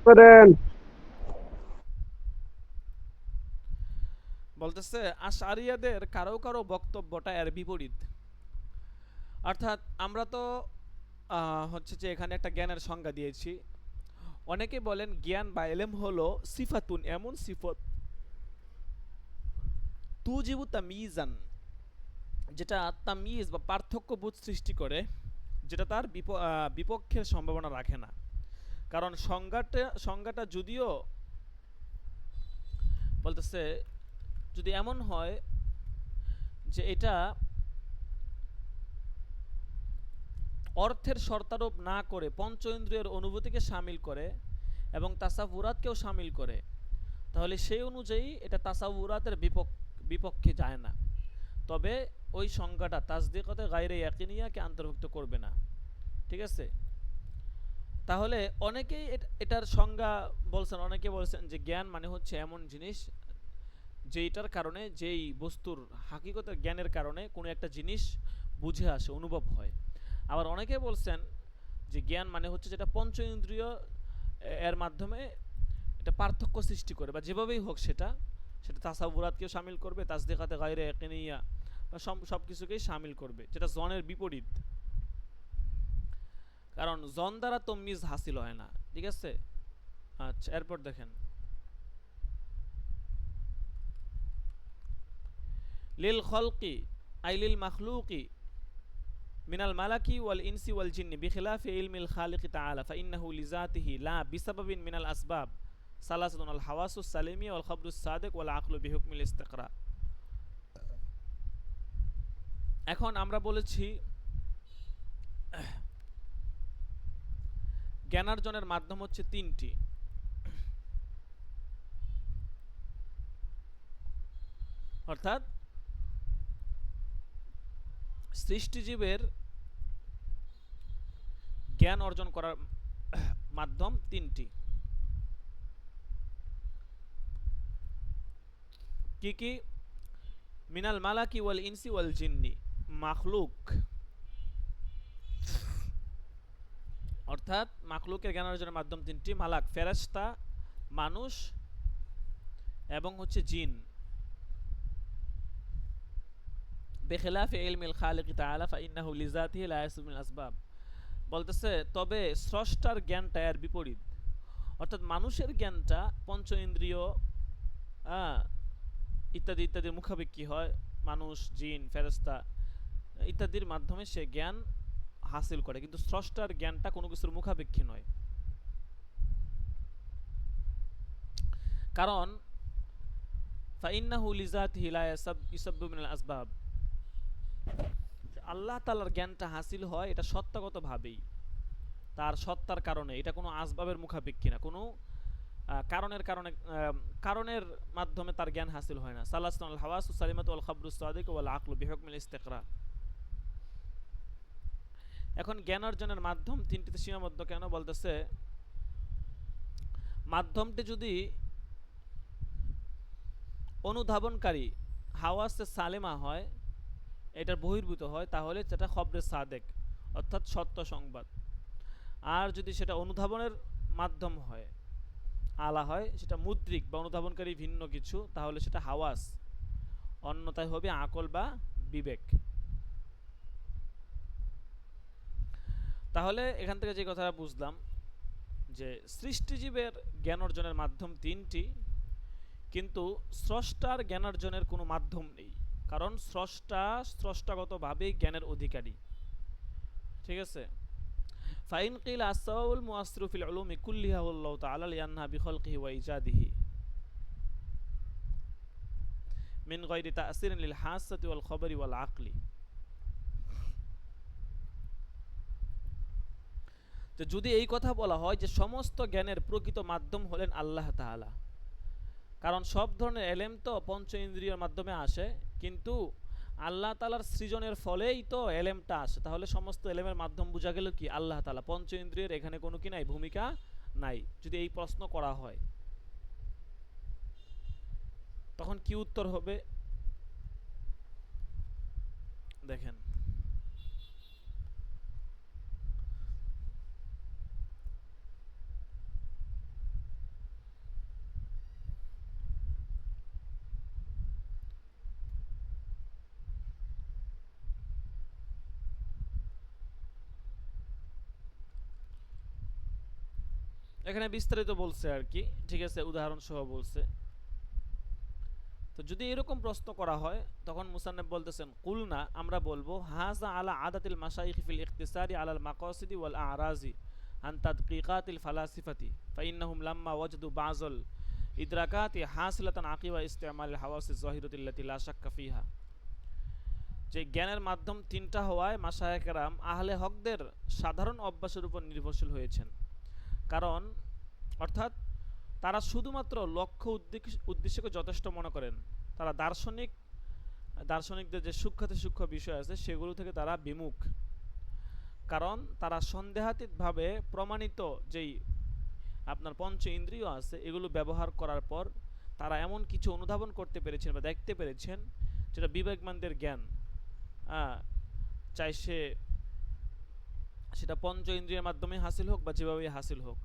করেন। বলতেছে আশআরিয়াদের কারো কারো বক্তব্যটা এর বিপরীত, অর্থাৎ আমরা তো হচ্ছে যে এখানে একটা জ্ঞানের সংজ্ঞা দিয়েছি। অনেকে বলেন জ্ঞান বা ইলম হলো সিফাতুন, এমন সিফত তুজিবু তাময়িজান, যেটা তাময়িজ বা পার্থক্যবোধ সৃষ্টি করে, যেটা তার বিপক্ষের সম্ভাবনা রাখে না। কারণ সংজ্ঞাটা যদিও বলতেছে যদি এমন হয় যে এটা অর্থের শর্তারোপ না করে পঞ্চ ইন্দ্রিয়ের অনুভূতিকে শামিল করে এবং তাসাউরাতকেও শামিল করে, তাহলে সেই অনুযায়ী এটা তাসাউরাতের বিপক্ষে যায় না। তবে ওই সংজ্ঞাটা তাসদিকতে গায়রে ইয়াকিনিয়াকে অন্তর্ভুক্ত করবে না। ঠিক আছে? তাহলে অনেকেই এটার সংজ্ঞা বলছেন, অনেকে বলছেন যে জ্ঞান মানে হচ্ছে এমন জিনিস যেইটার কারণে, যেই বস্তুর হাকিকতের জ্ঞানের কারণে কোনো একটা জিনিস বুঝে আসে, অনুভব হয়। আবার অনেকে বলছেন যে জ্ঞান মানে হচ্ছে যেটা পঞ্চ ইন্দ্রিয় এর মাধ্যমে এটা পার্থক্য সৃষ্টি করে, বা যেভাবেই হোক সেটা সেটা তাসাউরাতকেও শামিল করবে, তাসদিকাতে গায়রে ইয়াকিনিয়া বা সব কিছুকেই শামিল করবে, যেটা জনের বিপরীত। কারণ জন দ্বারা তমিজ হাসিল হয় না। ঠিক আছে? আচ্ছা, এরপর দেখেন লিল খলকি আই লিল মাখলুকি মিনাল মালাকি ওয়াল ইনসি ওয়াল জিন্নি বিখিলাফি ইলমিল খালিকি তাআলা ফাইন্নাহু লিজাতিহি লা বিসাবাবিন মিনাল আসবাব সালাসাতুন আল হাওয়াসুস সালিমিয়া ওয়াল খাবরুস সাদিক ওয়াল আকলু বিহুকমিল ইস্তিকরা। এখন আমরা বলেছি জ্ঞানার্জনের মাধ্যম হচ্ছে তিনটি। অর্থাৎ সৃষ্টিজীবের জ্ঞান অর্জন করার মাধ্যম তিনটি। কি কি? মিনাল মালাকি ওয়াল ইনসি ওয়াল জিন্নি, মাখলুক অর্থাৎ মাখলুকের জ্ঞান অর্জনের মাধ্যম তিনটি: মালাক ফেরেশতা, মানুষ এবং হচ্ছে জিন। বেখিলাফি ইলমিল খালিক তাআলা ফাইন্নাহু লিজাতিহি লা ইয়াসমিল আসবাব, বলতেছে তবে স্রষ্টার জ্ঞানটা এর বিপরীত। অর্থাৎ মানুষের জ্ঞানটা পঞ্চ ইন্দ্রিয় ইত্যাদি ইত্যাদির মুখাপেক্ষী হয়, মানুষ, জিন, ফেরেশতা ইত্যাদির মাধ্যমে সে জ্ঞান হাসিল করে, কিন্তু স্রষ্টার জ্ঞানটা কোনো কিছুর মুখাপেক্ষী নয়। কারণ ফাইন্নাহু লিজাতিহি লা ইয়াসাব্বু মিনাল আসবাব, আল্লাহ তাআলার জ্ঞানটা হাসিল হয় এটা সত্তাগতভাবেই, তার সত্তার কারণে। এটা কোনো আসবাবের মুখাপেক্ষী না, কোনো কারণের মাধ্যমে তার জ্ঞান হাসিল হয় না। সালাসাতুন আল হাওয়াসুস সালিমাতু ওয়াল খাবরুস সাদিক ওয়াল আকলু বিহুকমিল ইস্তিকরা। এখন জ্ঞান অর্জনের মাধ্যম তিনটিতে সীমাবদ্ধ কেন? বলতেছে মাধ্যমটি যদি অনুধাবনকারী হাওয়াসে সালেমা হয়, এটার বহির্ভূত হয়, তাহলে সেটা খবরে সাদেক অর্থাৎ সত্য সংবাদ। আর যদি সেটা অনুধাবনের মাধ্যম হয়, আলা হয়, সেটা মুদ্রিক বা অনুধাবনকারী ভিন্ন কিছু, তাহলে সেটা হাওয়াস, অন্যথায় হবে আকল বা বিবেক। তাহলে এখান থেকে যে কথাটা বুঝলাম যে সৃষ্টিজীবের জ্ঞান অর্জনের মাধ্যম তিনটি, কিন্তু স্রষ্টার জ্ঞান অর্জনের কোনো মাধ্যম নেই, কারণ স্রষ্টাগতভাবেই জ্ঞানের অধিকারী। ঠিক আছে? ফাইন কিল আসসাবাবুল মুআসসিরু ফিল উলুমি কুল্লিহা আল্লাহু তাআলা লিআন্নাহা বিখালকিহি ওয়া ইজাদিহি মিন গায়রি তা'সিরিন লিল হাসাতি ওয়াল খবরি ওয়াল আকলি। তো যদি এই কথা বলা হয় যে সমস্ত জ্ঞানের প্রকৃত মাধ্যম হলেন আল্লাহ তাআলা, কারণ সব ধরনের এলেম তো পঞ্চ ইন্দ্রিয়ের মাধ্যমে আসে, কিন্তু আল্লাহ তাআলার সৃজনের ফলেই তো এলেমটা আসে, তাহলে সমস্ত এলেমের মাধ্যম বোঝা গেল কি আল্লাহ তাআলা। পঞ্চ ইন্দ্রিয়ের এখানে কোনো কি নাই, ভূমিকা নাই। যদি এই প্রশ্ন করা হয় তখন কি উত্তর হবে? দেখেন, এখানে বিস্তারিত বলছে আর কি, ঠিক আছে, উদাহরণ সহ বলছে। তো যদি এরকম প্রশ্ন করা হয় তখন মুসান্নফ বলতেছেন কুলনা, আমরা বলবো হাযা আলা আদাতিল মাশাইখ ফিল ইখতিসারি আলাল মাকাসিদি ওয়াল আরাজি আন তাদকিকাতিল ফালাসিফাতি ফাইন্নাহুম লাম্মা ওয়াজদু বাযল ইদরাকাতি হাসিলাতান আকিবা ইস্তেমাল হাওয়াসিজ যাহিরাতিল্লাতি লা শাক্কা ফিহা। যে জ্ঞানের মাধ্যম তিনটা হওয়ায় মাশায়েখ কেরাম আহলে হকদের সাধারণ অভ্যাসের উপর নির্ভরশীল হয়েছেন। কারণ অর্থাৎ তারা শুধুমাত্র লক্ষ্য উদ্দেশ্যকে যথেষ্ট মনে করেন। তারা দার্শনিক দার্শনিকদের যে সূক্ষ্মাতি সূক্ষ্ম বিষয় আছে সেগুলো থেকে তারা বিমুখ, কারণ তারা সন্দেহাতীতভাবে প্রমাণিত যেই আপনার পঞ্চ ইন্দ্রিয় আছে এগুলো ব্যবহার করার পর তারা এমন কিছু অনুধাবন করতে পেরেছেন বা দেখতে পেরেছেন যেটা বিবেকমানদের জ্ঞান, চাই সেটা পঞ্চ ইন্দ্রিয়ের মাধ্যমে হাসিল হোক বা যেভাবেই হাসিল হোক,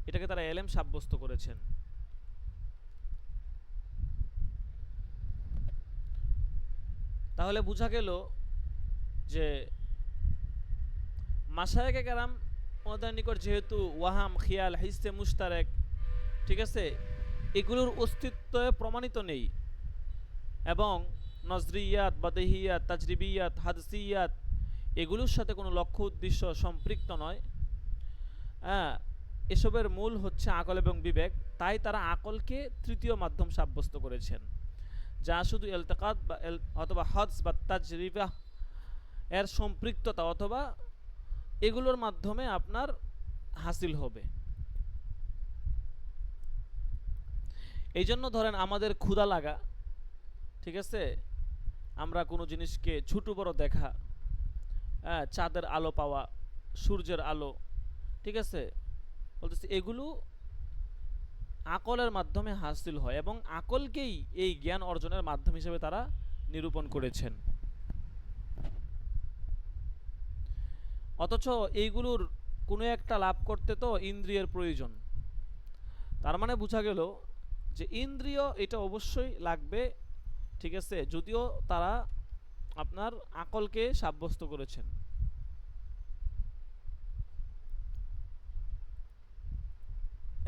এটাকে তারা এলেম সাব্যস্ত করেছেন। তাহলে বোঝা গেল যে মাশায়েখে কেরাম ওনাদের নিকট যেহেতু ওয়াহাম, খিয়াল, হিসে মুশতারেক, ঠিক আছে, এগুলোর অস্তিত্ব প্রমাণিত নেই, এবং নজরিয়াত, বাদেহিয়াত, তাজরিবিয়াত, হাদসিয়াত এগুলোর সাথে কোনো লক্ষ্য উদ্দেশ্য সম্পৃক্ত নয়, এসবের মূল হচ্ছে আকল এবং বিবেক। তাই তারা আকলকে তৃতীয় মাধ্যম সাব্যস্ত করেছেন, যা শুধু ইলতিকাত বা অথবা হদস বা তাজরিবা এর সম্পৃক্ততা অথবা এগুলোর মাধ্যমে আপনার হাসিল হবে। এই জন্য ধরেন আমাদের ক্ষুধা লাগা, ঠিক আছে, আমরা কোনো জিনিসকে ছোট বড় দেখা, চাঁদের আলো পাওয়া, সূর্যের আলো, ঠিক আছে, বলতেছে এগুলো আকলের মাধ্যমে হাসিল হয় এবং আকলকেই এই জ্ঞান অর্জনের মাধ্যম হিসেবে তারা নিরূপণ করেছেন। অথচ এইগুলোর কোনো একটা লাভ করতে তো ইন্দ্রিয়ের প্রয়োজন। তার মানে বোঝা গেল যে ইন্দ্রিয় এটা অবশ্যই লাগবে, ঠিক আছে, যদিও তারা আপনার আকলকে সাব্যস্ত করেছেন।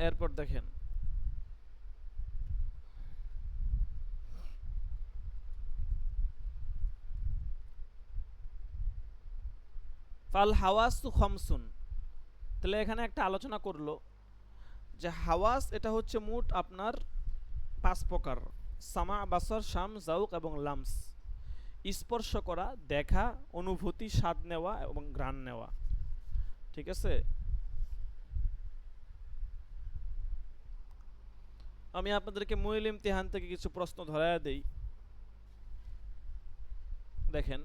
এরপর দেখেন ফাল হাওয়াসু খমসুন। তাহলে এখানে একটা আলোচনা করলো যে হাওয়াস এটা হচ্ছে মোট আপনার 5 প্রকার: সামা, বাসর, শাম, জাউক এবং লামস। স্পর্শ করা, দেখা, অনুভূতি, স্বাদ নেওয়া এবং ঘ্রাণ নেওয়া, ঠিক আছে। আমি আপনাদেরকে মুইল ইমতিহান থেকে কিছু প্রশ্ন ধরায়া দেই, দেখেন।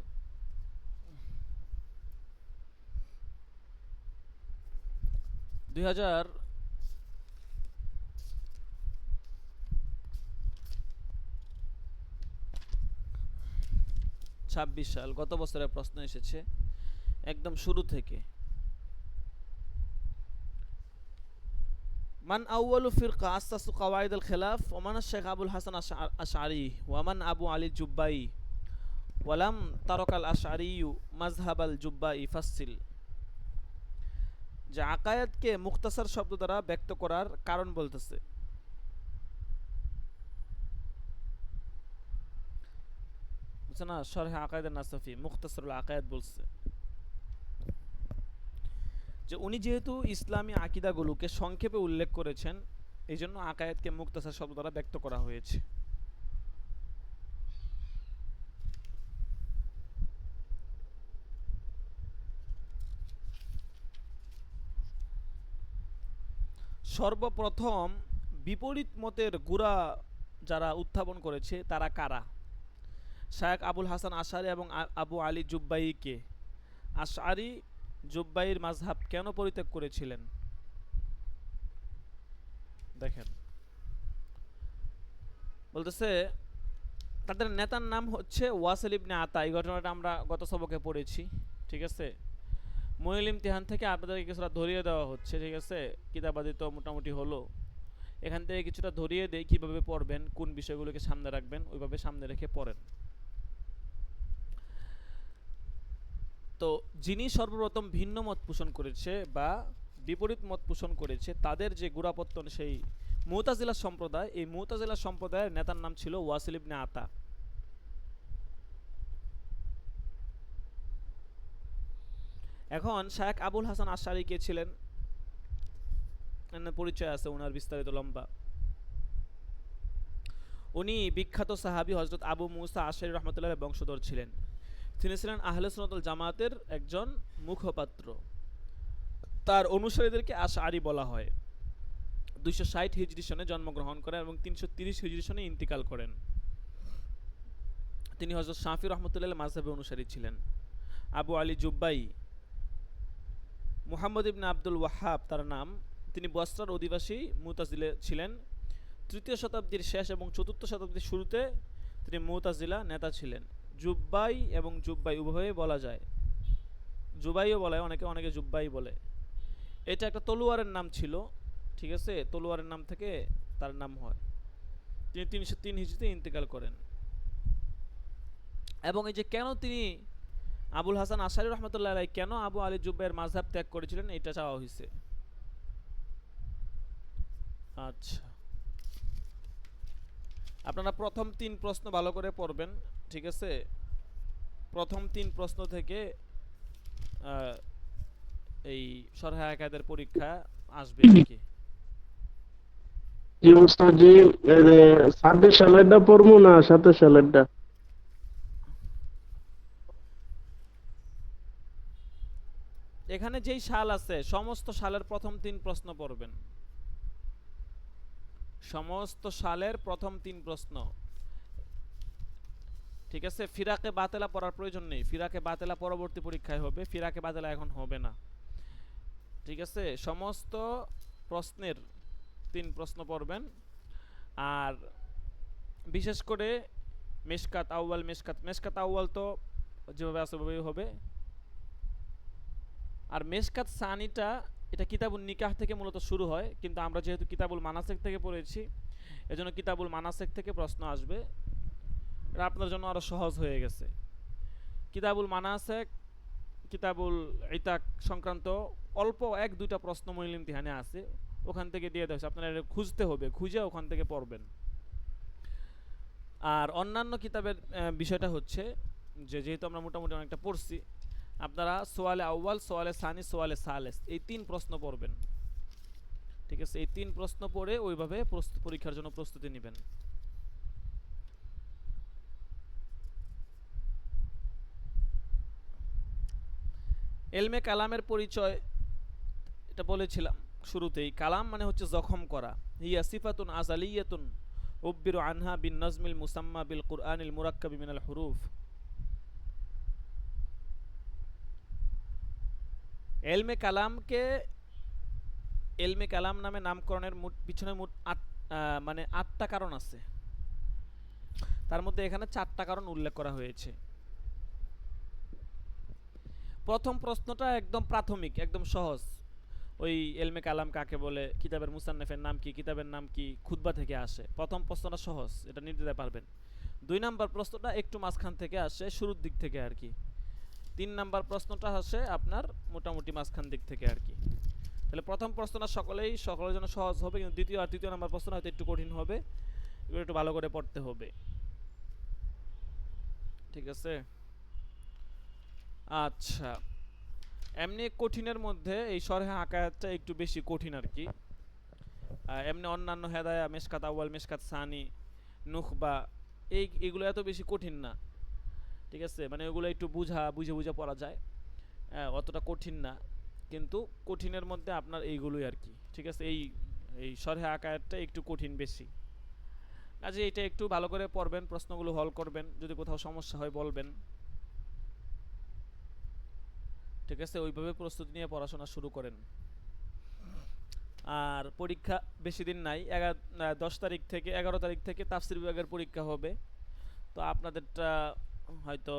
2026 সাল, গত বছরের প্রশ্ন এসেছে একদম শুরু থেকে। মান আউয়ালু ফিরকা আসাসু কাওয়াইদ আল খিলাফ ওমান শেখ আবুল হাসান আশআরি ওয়ামান আবু আলী জুব্বাই ওয়ালাম তারকাল আশআরি মাজহাব আল জুব্বাই ফাসিল। যে আকায়াতকে মুখতাসার শব্দ দ্বারা ব্যক্ত করার কারণ বলতেছে। বুঝছে না, শরহে আকায়েদ নাসাফি মুখতাসারুল আকায়াত বলছে যে উনি যেহেতু ইসলামী আকীদাগুলোকে সংক্ষেপে উল্লেখ করেছেন, এই জন্য আকায়াতকে মুখতাসার শব্দ দ্বারা ব্যক্ত করা হয়েছে। সর্বপ্রথম বিপরীত মতের গুড়া যারা উত্থাপন করেছে তারা কারা? শায়েখ আবুল হাসান আশআরি এবং আবু আলী জুব্বাইকে। আশআরি জুব্বাইর মাযহাব কেন পরিত্যাগ করেছিলেন? দেখেন, বলতেছে তাদের নেতার নাম হচ্ছে ওয়াসিল ইবনে আতা। এই ঘটনাটা আমরা গত সবকে পড়েছি, ঠিক আছে। মুইল ইমতিহান থেকে আপনাদেরকে কিছুটা ধরিয়ে দেওয়া হচ্ছে, ঠিক আছে। কিতাবাদি তো মোটামুটি হলো, এখান থেকে কিছুটা ধরিয়ে দেই কিভাবে পড়বেন, কোন বিষয়গুলোকে সামনে রাখবেন, ওইভাবে সামনে রেখে পড়েন। তো যিনি সর্বপ্রথম ভিন্ন মত পোষণ করেছে বা বিপরীত মত পোষণ করেছে তাদের যে গোড়াপত্তন সেই মুতাজিলা সম্প্রদায়, এই মুতাজিলা সম্প্রদায়ের নেতার নাম ছিল ওয়াসিল ইবনে আতা। এখন শায়েখ আবুল হাসান আশআরি কে ছিলেন? পরিচয় আছে ওনার বিস্তারিত লম্বা। উনি বিখ্যাত সাহাবী হযরত আবু মুসা আশআরি রাহমাতুল্লাহ বংশধর ছিলেন। তিনি ছিলেন আহলে সুন্নাত ওয়াল জামাতের একজন মুখপাত্র। তার অনুসারীদেরকে আশআরি বলা হয়। 260 হিজরি সনে জন্মগ্রহণ করেন এবং 330 হিজরি সনে ইন্তিকাল করেন। তিনি হযরত শাফি রহমতুল্লাহ মাযহাবের অনুসারী ছিলেন। আবু আলী জুব্বাই, মুহাম্মদ ইবনে আব্দুল ওয়াহাব তার নাম। তিনি বসরার অধিবাসী মুতাজিলে ছিলেন। তৃতীয় শতাব্দীর শেষ এবং চতুর্থ শতাব্দীর শুরুতে তিনি মুতাজিলা নেতা ছিলেন। জুব্বাই এবং জুব্বাই উভয়ে বলা যায়, জুবাইও বলে অনেকে, অনেকে জুব্বাই বলে। এটা একটা তলোয়ারের নাম ছিল, ঠিক আছে, তলোয়ারের নাম থেকে তার নাম হয়। তিনি 303 হিজরিতে ইন্তেকাল করেন। এবং এই যে কেন তিনি আবুল হাসান আশারি রহমতুল্লাহ আলাইহি কেন আবু আলী জুব্বাইয়ের মাযহাব ত্যাগ করেছিলেন এটা চাওয়া হয়েছে। আচ্ছা, আপনারা প্রথম 3 প্রশ্ন ভালো করে পড়বেন, ঠিক আছে। প্রথম 3 প্রশ্ন থেকে এই শরহ আকায়েদের পরীক্ষা আসবে নাকি? জি উস্তাদ জি, 26 সালেরটা পড়বো না 27 সালেরটা? এখানে যেই সাল আছে সমস্ত সালের প্রথম 3 প্রশ্ন পড়বেন, সমস্ত সালের প্রথম 3 প্রশ্ন, ঠিক আছে। ফিরাকে বাতেলা পড়ার প্রয়োজন নেই, ফিরাকে বাতেলা পরবর্তী পরীক্ষায় হবে, ফিরাকে বাতেলা এখন হবে না, ঠিক আছে। সমস্ত প্রশ্নের 3 প্রশ্ন পড়বেন। আর বিশেষ করে মিশকাত আউয়াল, মিশকাত আউয়াল তো যেভাবে আছে ওইভাবেই হবে। আর মিশকাত সানিটা এটা কিতাবুল নিকাহ থেকে মূলত শুরু হয়, কিন্তু আমরা যেহেতু কিতাবুল মানাসিক থেকে পড়েছি এজন্য কিতাবুল মানাসিক থেকে প্রশ্ন আসবে। এটা আপনার জন্য আরো সহজ হয়ে গেছে। কিতাবুল মানাসিক, কিতাবুল ইতাক সংক্রান্ত অল্প 1-2টা প্রশ্ন মূল ইমতিহানে আছে, ওখান থেকে দিয়ে দেওয়া হয়েছে, আপনারা এটা খুঁজতে হবে, খুঁজে ওখান থেকে পড়বেন। আর অন্যান্য কিতাবের বিষয়টা হচ্ছে যে যেহেতু আমরা মোটামুটি অনেকটা পড়ছি, আপনারা সোয়ালে আউয়াল, সোয়ালে সানি, সোয়ালে সালেস এই 3 প্রশ্ন পড়বেন, ঠিক আছে। এই 3 প্রশ্ন পড়ে ওইভাবে পরীক্ষার জন্য প্রস্তুতি নেবেন। এলমে কালামের পরিচয় এটা বলেছিলাম শুরুতেই। কালাম মানে হচ্ছে জখম করা। হিয়া সিফাতুন আজালিয়াতুন উব্বিরু আনহা বিন নাজমিল মুসাম্মা বিল কুরআনিল মুরাক্কাবি মিনাল হুরুফ। এলমে কালামকে এলমে কালাম নামে নামকরণের পিছনে মোট 8টা কারণ আছে। তার মধ্যে এখানে 4টা কারণ উল্লেখ করা হয়েছে। প্রথম প্রশ্নটা একদম প্রাথমিক, একদম সহজ। ওই এলমে কালাম কাকে বলে, কিতাবের মুসান্নেফের নাম কি, কিতাবের নাম কি, খুতবা থেকে আসে। প্রথম প্রশ্নটা সহজ, এটা নির্দ্বিধায় পারবেন। 2 নাম্বার প্রশ্নটা একটু মাঝখান থেকে আসে, শুরুর দিক থেকে আর কি। 3 নাম্বার প্রশ্নটা আসে আপনার মোটামুটি মাঝখান দিক থেকে আর কি। তাহলে প্রথম প্রশ্নটা সকলের জন্য সহজ হবে, কিন্তু দ্বিতীয় আর তৃতীয় নাম্বার প্রশ্ন হয়তো একটু কঠিন হবে, এগুলো একটু ভালো করে পড়তে হবে, ঠিক আছে। আচ্ছা, এমনি কঠিনের মধ্যে এই শরহে আকায়াতটা একটু বেশি কঠিন আর কি। এমনি অন্যান্য হেদায়া, মিশকাত আউয়াল, মিশকাত সানি, নুখবা এইগুলো এত বেশি কঠিন না, ঠিক আছে। মানে ওগুলো একটু বুঝে পড়া যায়, অতটা কঠিন না। কিন্তু কঠিনের মধ্যে আপনার এইগুলোই আর কি, ঠিক আছে। এই শরহে আকায়াতটা একটু কঠিন বেশি, কাজে এটা একটু ভালো করে পড়বেন, প্রশ্নগুলো হল করবেন, যদি কোথাও সমস্যা হয় বলবেন, ঠিক আছে। ওইভাবে প্রস্তুতি নিয়ে পড়াশোনা শুরু করেন। আর পরীক্ষা বেশি দিন নাই, 10 তারিখ থেকে 11 তারিখ থেকে তাফসির বিভাগের পরীক্ষা হবে। তো আপনাদেরটা হয়তো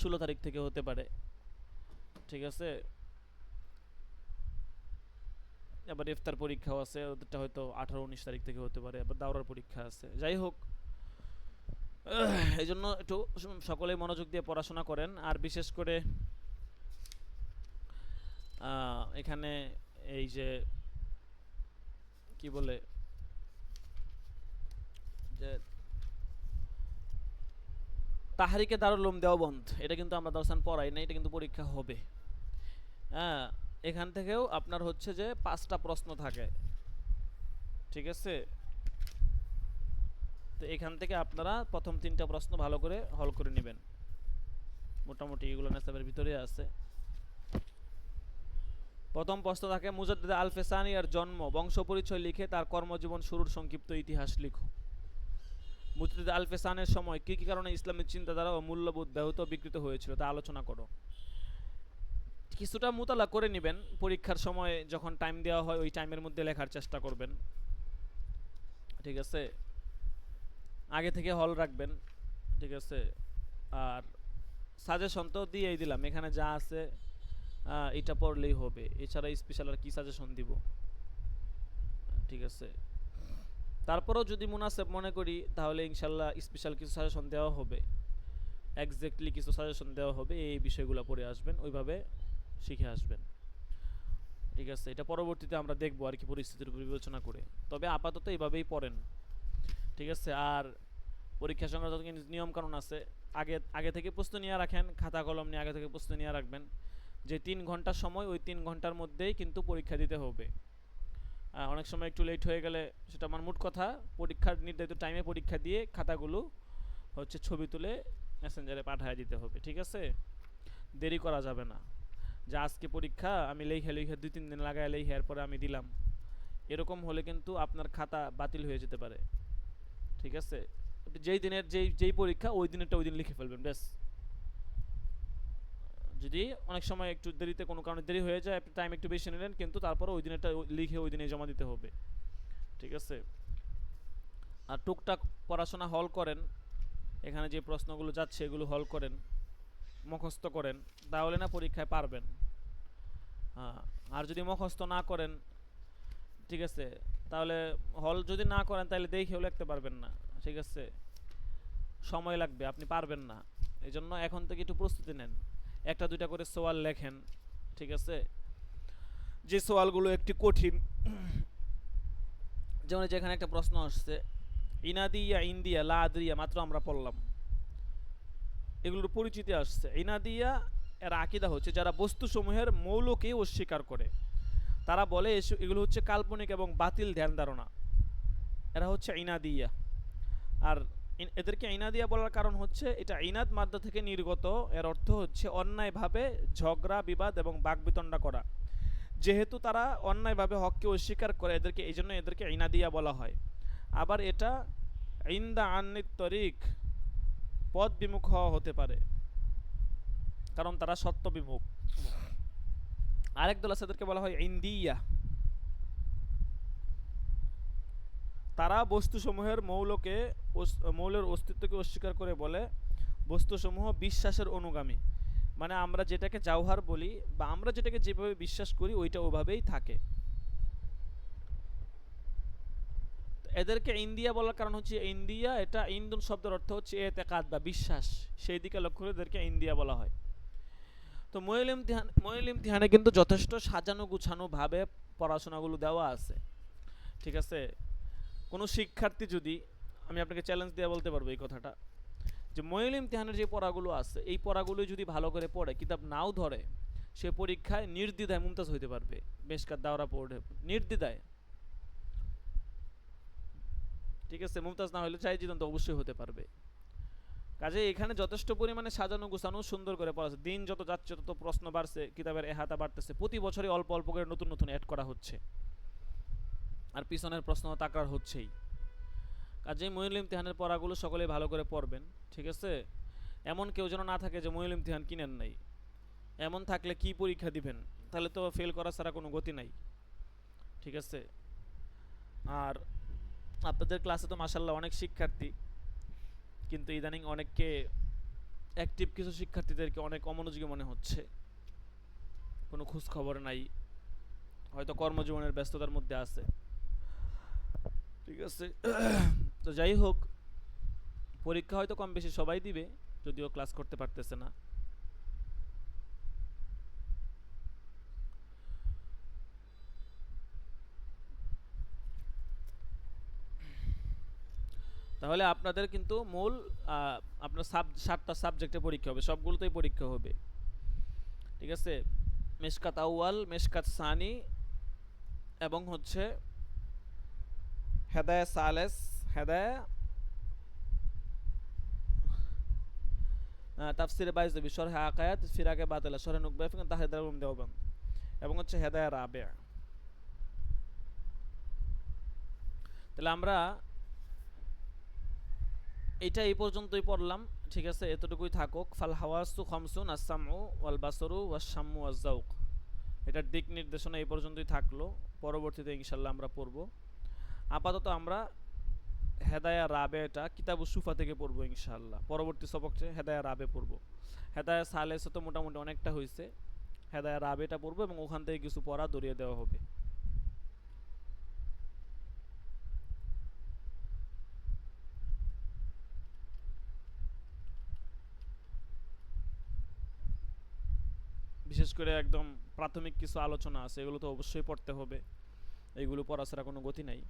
16 তারিখ থেকে হতে পারে, ঠিক আছে। এবার ইফতার পরীক্ষাও আছে, ওদেরটা হয়তো 18-19 তারিখ থেকে হতে পারে। আবার দাওরার পরীক্ষা আছে। যাই হোক, এই জন্য একটু সকলেই মনোযোগ দিয়ে পড়াশোনা করেন। আর বিশেষ করে এখানে এই যে কি বলে যে তাহরিকে দারুল উলুম দেওবন্দ, এটা কিন্তু আমরা দর্শন পড়াই না, এটা কিন্তু পরীক্ষা হবে। হ্যাঁ, এখান থেকেও আপনার হচ্ছে যে 5টা প্রশ্ন থাকে, ঠিক আছে। তো এখান থেকে আপনারা প্রথম 3টা প্রশ্ন ভালো করে হল করে নেবেন, মোটামুটি এগুলো নেসাবের ভিতরে আছে। প্রথম প্রশ্ন থাকে মুজাদ্দিদ আল ফেসানিয়ার জন্ম, বংশ পরিচয় লিখে তার কর্মজীবন শুরুর সংক্ষিপ্ত ইতিহাস লিখো। মুজতাহিদ আল ফেসানের সময় কি কি কারণে ইসলামের চিন্তাধারা ও মূল্যবোধ ব্যাহত ও বিকৃত হয়েছিল তা আলোচনা করো। কিছুটা মুতালা করে নেবেন, পরীক্ষার সময় যখন টাইম দেওয়া হয় ওই টাইমের মধ্যে লেখার চেষ্টা করবেন, ঠিক আছে। আগে থেকে হল রাখবেন, ঠিক আছে। আর সাজেশন তো দিয়েই দিলাম, এখানে যা আছে এটা পড়লেই হবে, এছাড়া স্পেশাল আর কি সাজেশন দিব, ঠিক আছে। তারপরেও যদি মুনাসেব মনে করি তাহলে ইনশাল্লাহ স্পেশাল কিছু সাজেশন দেওয়া হবে, এক্স্যাক্টলি কিছু সাজেশন দেওয়া হবে, এই বিষয়গুলো পড়ে আসবেন, ওইভাবে শিখে আসবেন, ঠিক আছে। এটা পরবর্তীতে আমরা দেখবো আর কি, পরিস্থিতির উপর বিবেচনা করে। তবে আপাতত এইভাবেই পড়েন, ঠিক আছে। আর পরীক্ষা সংক্রান্ত নিয়ম কানুন আছে, আগে আগে থেকে প্রস্তুতি নিয়ে রাখেন, খাতা কলম নিয়ে আগে থেকে প্রস্তুতি নিয়ে রাখবেন, যে 3 ঘন্টার সময় ওই 3 ঘন্টার মধ্যেই কিন্তু পরীক্ষা দিতে হবে। অনেক সময় একটু লেট হয়ে গেলে সেটা আমার মোট কথা, পরীক্ষার নির্ধারিত টাইমে পরীক্ষা দিয়ে খাতাগুলো হচ্ছে ছবি তুলে মেসেঞ্জারে পাঠিয়ে দিতে হবে, ঠিক আছে। দেরি করা যাবে না, যে আজকে পরীক্ষা আমি লেখা 2-3 দিন লাগাই লেখা এরপরে আমি দিলাম, এরকম হলে কিন্তু আপনার খাতা বাতিল হয়ে যেতে পারে, ঠিক আছে। যেই দিনের যেই পরীক্ষা ওই দিনেরটা ওই দিন লিখে ফেলবেন ব্যাস। যদি অনেক সময় একটু দেরিতে কোনো কারণে দেরি হয়ে যায়, আপনি টাইম একটু বেশি নিলেন, কিন্তু তারপরে ওই দিনেরটা লিখে ওই দিনে জমা দিতে হবে, ঠিক আছে। আর টুকটাক পড়াশোনা হল করেন, এখানে যে প্রশ্নগুলো যাচ্ছে এগুলো হল করেন, মুখস্থ করেন, তাহলে না পরীক্ষায় পারবেন। হ্যাঁ, আর যদি মুখস্থ না করেন, ঠিক আছে, তাহলে হল যদি না করেন তাহলে দেখেও লিখতে পারবেন না, ঠিক আছে, সময় লাগবে, আপনি পারবেন না। এই জন্য এখন থেকে একটু প্রস্তুতি নেন, একটা দুইটা করে সওয়াল লেখেন, ঠিক আছে। যে সওয়ালগুলো একটু কঠিন, যেমন যেখানে একটা প্রশ্ন আসছে ইনাদিয়া ইন্দিয়া লা আদ্রিয়া, মাত্র আমরা পড়লাম, এগুলোর পরিচিতি আসছে। ইনাদিয়া এর আকীদা হচ্ছে যারা বস্তুসমূহের মৌলকে অস্বীকার করে, তারা বলে এগুলো হচ্ছে কাল্পনিক এবং বাতিল ধ্যান ধারণা, এরা হচ্ছে ইনাদিয়া। আর এদেরকে ইনাদিয়া বলার কারণ হচ্ছে এটা ইনাদ মাদ্দা থেকে নির্গত, এর অর্থ হচ্ছে অন্যায়ভাবে ঝগড়া বিবাদ এবং বাকবিতণ্ডা করা। যেহেতু তারা অন্যায়ভাবে হককে অস্বীকার করে, এদেরকে ইনাদিয়া বলা হয়। আবার এটা ইন্দা আন্নিত তরিক, পথ বিমুখ হওয়া হতে পারে, কারণ তারা সত্য বিমুখ। আরেক দল আছে, এদেরকে বলা হয় ইন্দিয়া, তারা বস্তুসমূহের মৌলের অস্তিত্বকে অস্বীকার করে বলে বস্তুসমূহ বিশ্বাসের অনুগামী, মানে আমরা যেটাকে জাওহার বলি বা আমরা যেটাকে যেভাবে বিশ্বাস করি ওইটা ওভাবেই থাকে। এদেরকে ইন্দিয়া বলার কারণ হচ্ছে ইন্দিয়া, এটা ইন্দুন শব্দের অর্থ হচ্ছে এতেকাদ বা বিশ্বাস, সেই দিকে লক্ষ্য করে এদেরকে ইন্দিয়া বলা হয়। তো মইল ইমতিহানে কিন্তু যথেষ্ট সাজানো গুছানো ভাবে পড়াশোনাগুলো দেওয়া আছে, ঠিক আছে। কোনো শিক্ষার্থী যদি, আমি আপনাকে চ্যালেঞ্জ দিয়ে বলতে পারবো এই কথাটা, যে মইল ইমতিহানের যে পড়াগুলো আছে এই পড়াগুলো যদি ভালো করে পড়ে, কিতাব নাও ধরে, সে পরীক্ষায় নির্দ্বিধায় মুমতাজ হইতে পারবে, মেশকাত দাওরা পড়ে নির্দ্বিধায়, ঠিক আছে। মুমতাজ না হলে চাই জীবন তো অবশ্যই হতে পারবে। কাজে এখানে যথেষ্ট পরিমাণে সাজানো গুছানো সুন্দর করে পড়া আছে, দিন যত যাচ্ছে তত প্রশ্ন বাড়ছে, কিতাবের এহাতা বাড়তেছে, প্রতি বছরই অল্প অল্প করে নতুন নতুন অ্যাড করা হচ্ছে, আর পিছনের প্রশ্ন তাকরার হচ্ছেই। কাজেই মইল ইমতিহানের পড়াগুলো সকলেই ভালো করে পড়বেন, ঠিক আছে। এমন কেউ যেন না থাকে যে মইল ইমতিহান কিনেন নাই, এমন থাকলে কি পরীক্ষা দিবেন, তাহলে তো ফেল করা ছাড়া কোনো গতি নাই, ঠিক আছে। আর আপনাদের ক্লাসে তো মাশাল্লাহ অনেক শিক্ষার্থী, কিন্তু ইদানিং অনেককে অ্যাক্টিভ কিছু শিক্ষার্থীদেরকে অনেক অমনোযোগী মনে হচ্ছে, কোনো খোঁজ খবর নাই, হয়তো কর্মজীবনের ব্যস্ততার মধ্যে আছে, ঠিক আছে। তো যাই হোক, পরীক্ষা হয়তো কম বেশি সবাই দিবে, যদিও ক্লাস করতে পারতেছে না। তাহলে আপনাদের কিন্তু মূল আপনার 7টা সাবজেক্টে পরীক্ষা হবে, সবগুলোতেই পরীক্ষা হবে, ঠিক আছে। মেশকাত আউয়াল, মেশকাত সানি এবং হচ্ছে হেদায়া সালেস, হেদায়া তাফসিরে বাইজবি, শরহে আকায়াত, ফিরাকে বাতিলা, শরহে নুকবাহ, তাহরির উলুম দেওবন্দ, এবং হচ্ছে হেদায়া রাবিয়া। তাহলে আমরা এটা এই পর্যন্তই পড়লাম, ঠিক আছে, এতটুকুই থাকুক। ফাল হাওয়াসু খামসুন আস-সামউ ওয়াল বাসরু ওয়াশ-শাম্মু ওয়াজ-যাওক, এটার দিক নির্দেশনা এই পর্যন্তই থাকলো। পরবর্তীতে ইনশাল্লাহ আমরা পড়ব। আপাতত আমরা হেদায়া রাবেটা কিতাবুস সুফা থেকে পড়ব ইনশাআল্লাহ। পরবর্তী সবকে হেদায়া রাবে পড়ব। হেদায়া সালেসে তো মোটামুটি অনেকটা হয়েছে, হেদায়া রাবেটা পড়ব এবং ওখান থেকে কিছু পড়া ধরিয়ে দেওয়া হবে। বিশেষ করে একদম প্রাথমিক কিছু আলোচনা আছে, এগুলো তো অবশ্যই পড়তে হবে, এইগুলো পড়া ছাড়া কোনো গতি নাই।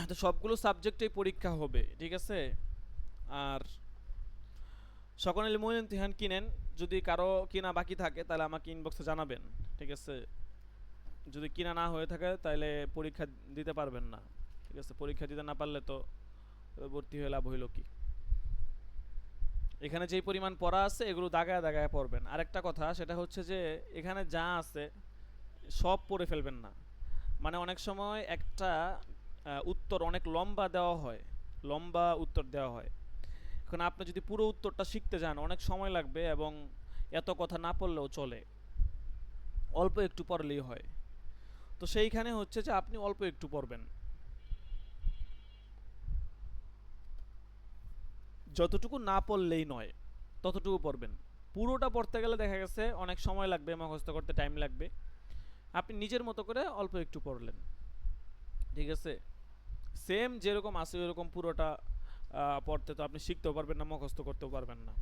তো সবগুলো সাবজেক্টেই পরীক্ষা হবে, ঠিক আছে। আর সকল ইলমুল ইমতিহান কিনেন, যদি কারো কিনা বাকি থাকে তাহলে আমাকে ইনবক্সে জানাবেন, ঠিক আছে। যদি কিনা না হয়ে থাকে তাহলে পরীক্ষা দিতে পারবেন না, ঠিক আছে। পরীক্ষা দিতে না পারলে তো ভর্তি হয়ে লাভ হইল কি। এখানে যেই পরিমাণ পড়া আছে এগুলো দাগায় দাগায় পড়বেন। আরেকটা কথা সেটা হচ্ছে যে এখানে যা আছে সব পড়ে ফেলবেন না। মানে অনেক সময় একটা উত্তর অনেক লম্বা দেওয়া হয়, লম্বা উত্তর দেওয়া হয়। এখন আপনি যদি পুরো উত্তরটা শিখতে যান অনেক সময় লাগবে এবং এত কথা না পড়লেও চলে, অল্প একটু পড়লেই হয়। তো সেইখানে হচ্ছে যে আপনি অল্প একটু পড়বেন, যতটুকু না পড়লেই নয় ততটুকু পড়বেন। পুরোটা পড়তে গেলে দেখা গেছে অনেক সময় লাগবে, মুখস্থ করতে টাইম লাগবে। আপনি নিজের মতো করে অল্প একটু পড়লেন, ঠিক আছে। সেম যেরকম আছে ওইরকম পুরোটা পড়তে তো আপনি শিখতেও পারবেন না, মুখস্থ করতেও পারবেন না।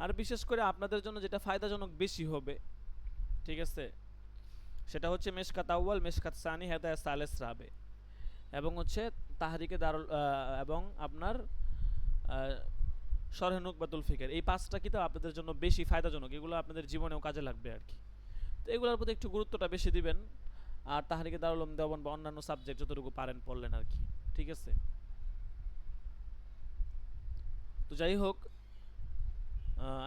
আর বিশেষ করে আপনাদের জন্য যেটা ফায়দাজনক বেশি হবে, ঠিক আছে, সেটা হচ্ছে মেশকাত আউয়াল, মেশকাত সানি, হেদায়া সালেস রাবে, এবং হচ্ছে তাহরিকে দারুল এবং আপনার শরহে নুকবাতুল ফিকর। এই পাঁচটা কিতাব আপনাদের জন্য বেশি ফায়দাজনক, এগুলো আপনাদের জীবনেও কাজে লাগবে আর কি। তো এগুলোর প্রতি একটু গুরুত্বটা বেশি দিবেন। আর তাহরিকে দারুল উলুম দেওবন্দ বা অন্যান্য সাবজেক্ট যতটুকু পারেন পড়লেন আর কি, ঠিক আছে। তো যাই হোক,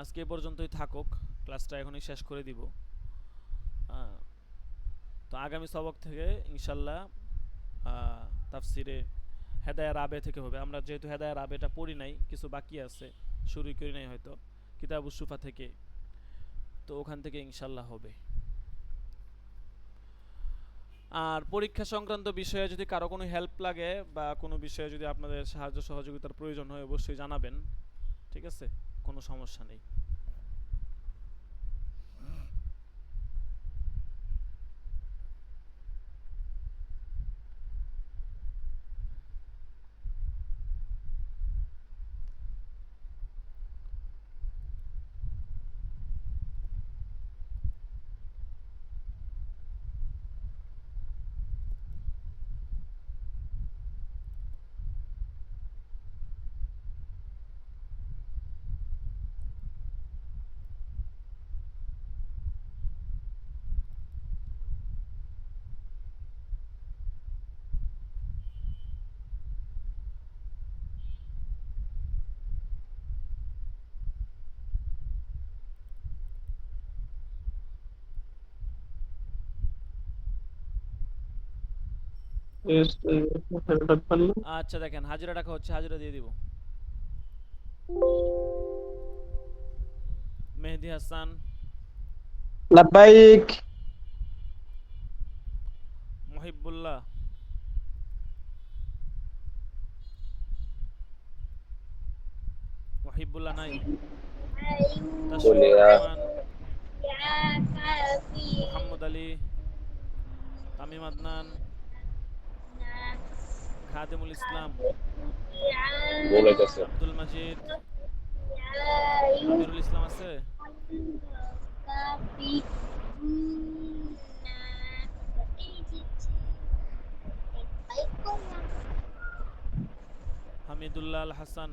আজকে এ পর্যন্তই থাকুক, ক্লাসটা এখনই শেষ করে দিব। তো আগামী সবক থেকে ইনশাল্লাহ তাফসিরে হেদায়া রাবে থেকে হবে। আমরা যেহেতু হেদায়া রাবেটা পড়ি নাই, কিছু বাকি আছে, শুরুই করি নাই হয়তো, কিতাবুস সুফা থেকে, তো ওখান থেকে ইনশাল্লাহ হবে। আর পরীক্ষা সংক্রান্ত বিষয়ে যদি কারো কোনো হেল্প লাগে বা কোনো বিষয়ে যদি আপনাদের সাহায্য সহযোগিতার প্রয়োজন হয় অবশ্যই জানাবেন, ঠিক আছে, কোনো সমস্যা নেই। আচ্ছা দেখেন, হাজিরা টাকা হচ্ছে, হাজিরা দিয়ে দিব। মেহেদি হাসান, লাব্বাইক। মহিবুল্লাহ, মহিবুল্লাহ নাই, তাশফিকুর রহমান, মোহাম্মদ আলী, তামিম আদনান, খাদেমুল ইসলাম, আব্দুল মাজিদ, আমিরুল ইসলাম আছে, হামিদুল্লাহ আল হাসান,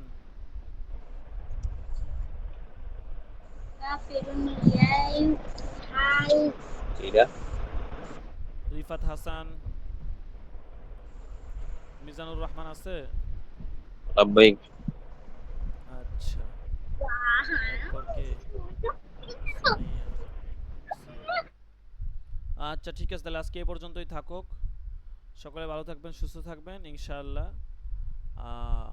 রিফাত হাসান, মিজানুর রহমান আছে। আচ্ছা, এরপর কে? সুমাইয়া, সিয়া। আচ্ছা ঠিক আছে, তাহলে আজকে এই পর্যন্তই থাকুক। সকলে ভালো থাকবেন, সুস্থ থাকবেন ইনশাআল্লাহ। আহ,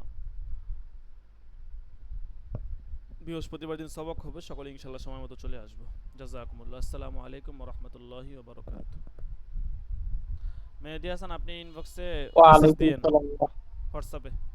বৃহস্পতিবার দিন সবক হবে, সকলে ইনশাল্লাহ সময় মতো চলে আসবো। জাযাকুমুল্লাহ। আসসালামু আলাইকুম ওয়া রাহমাতুল্লাহি ওয়া বারাকাতুহু। মেহেদী হাসান, আপনি ইনবক্সে মেসেজ ওয়ালাইকুম দিয়েন আসসালাম। হোয়াটসঅ্যাপে।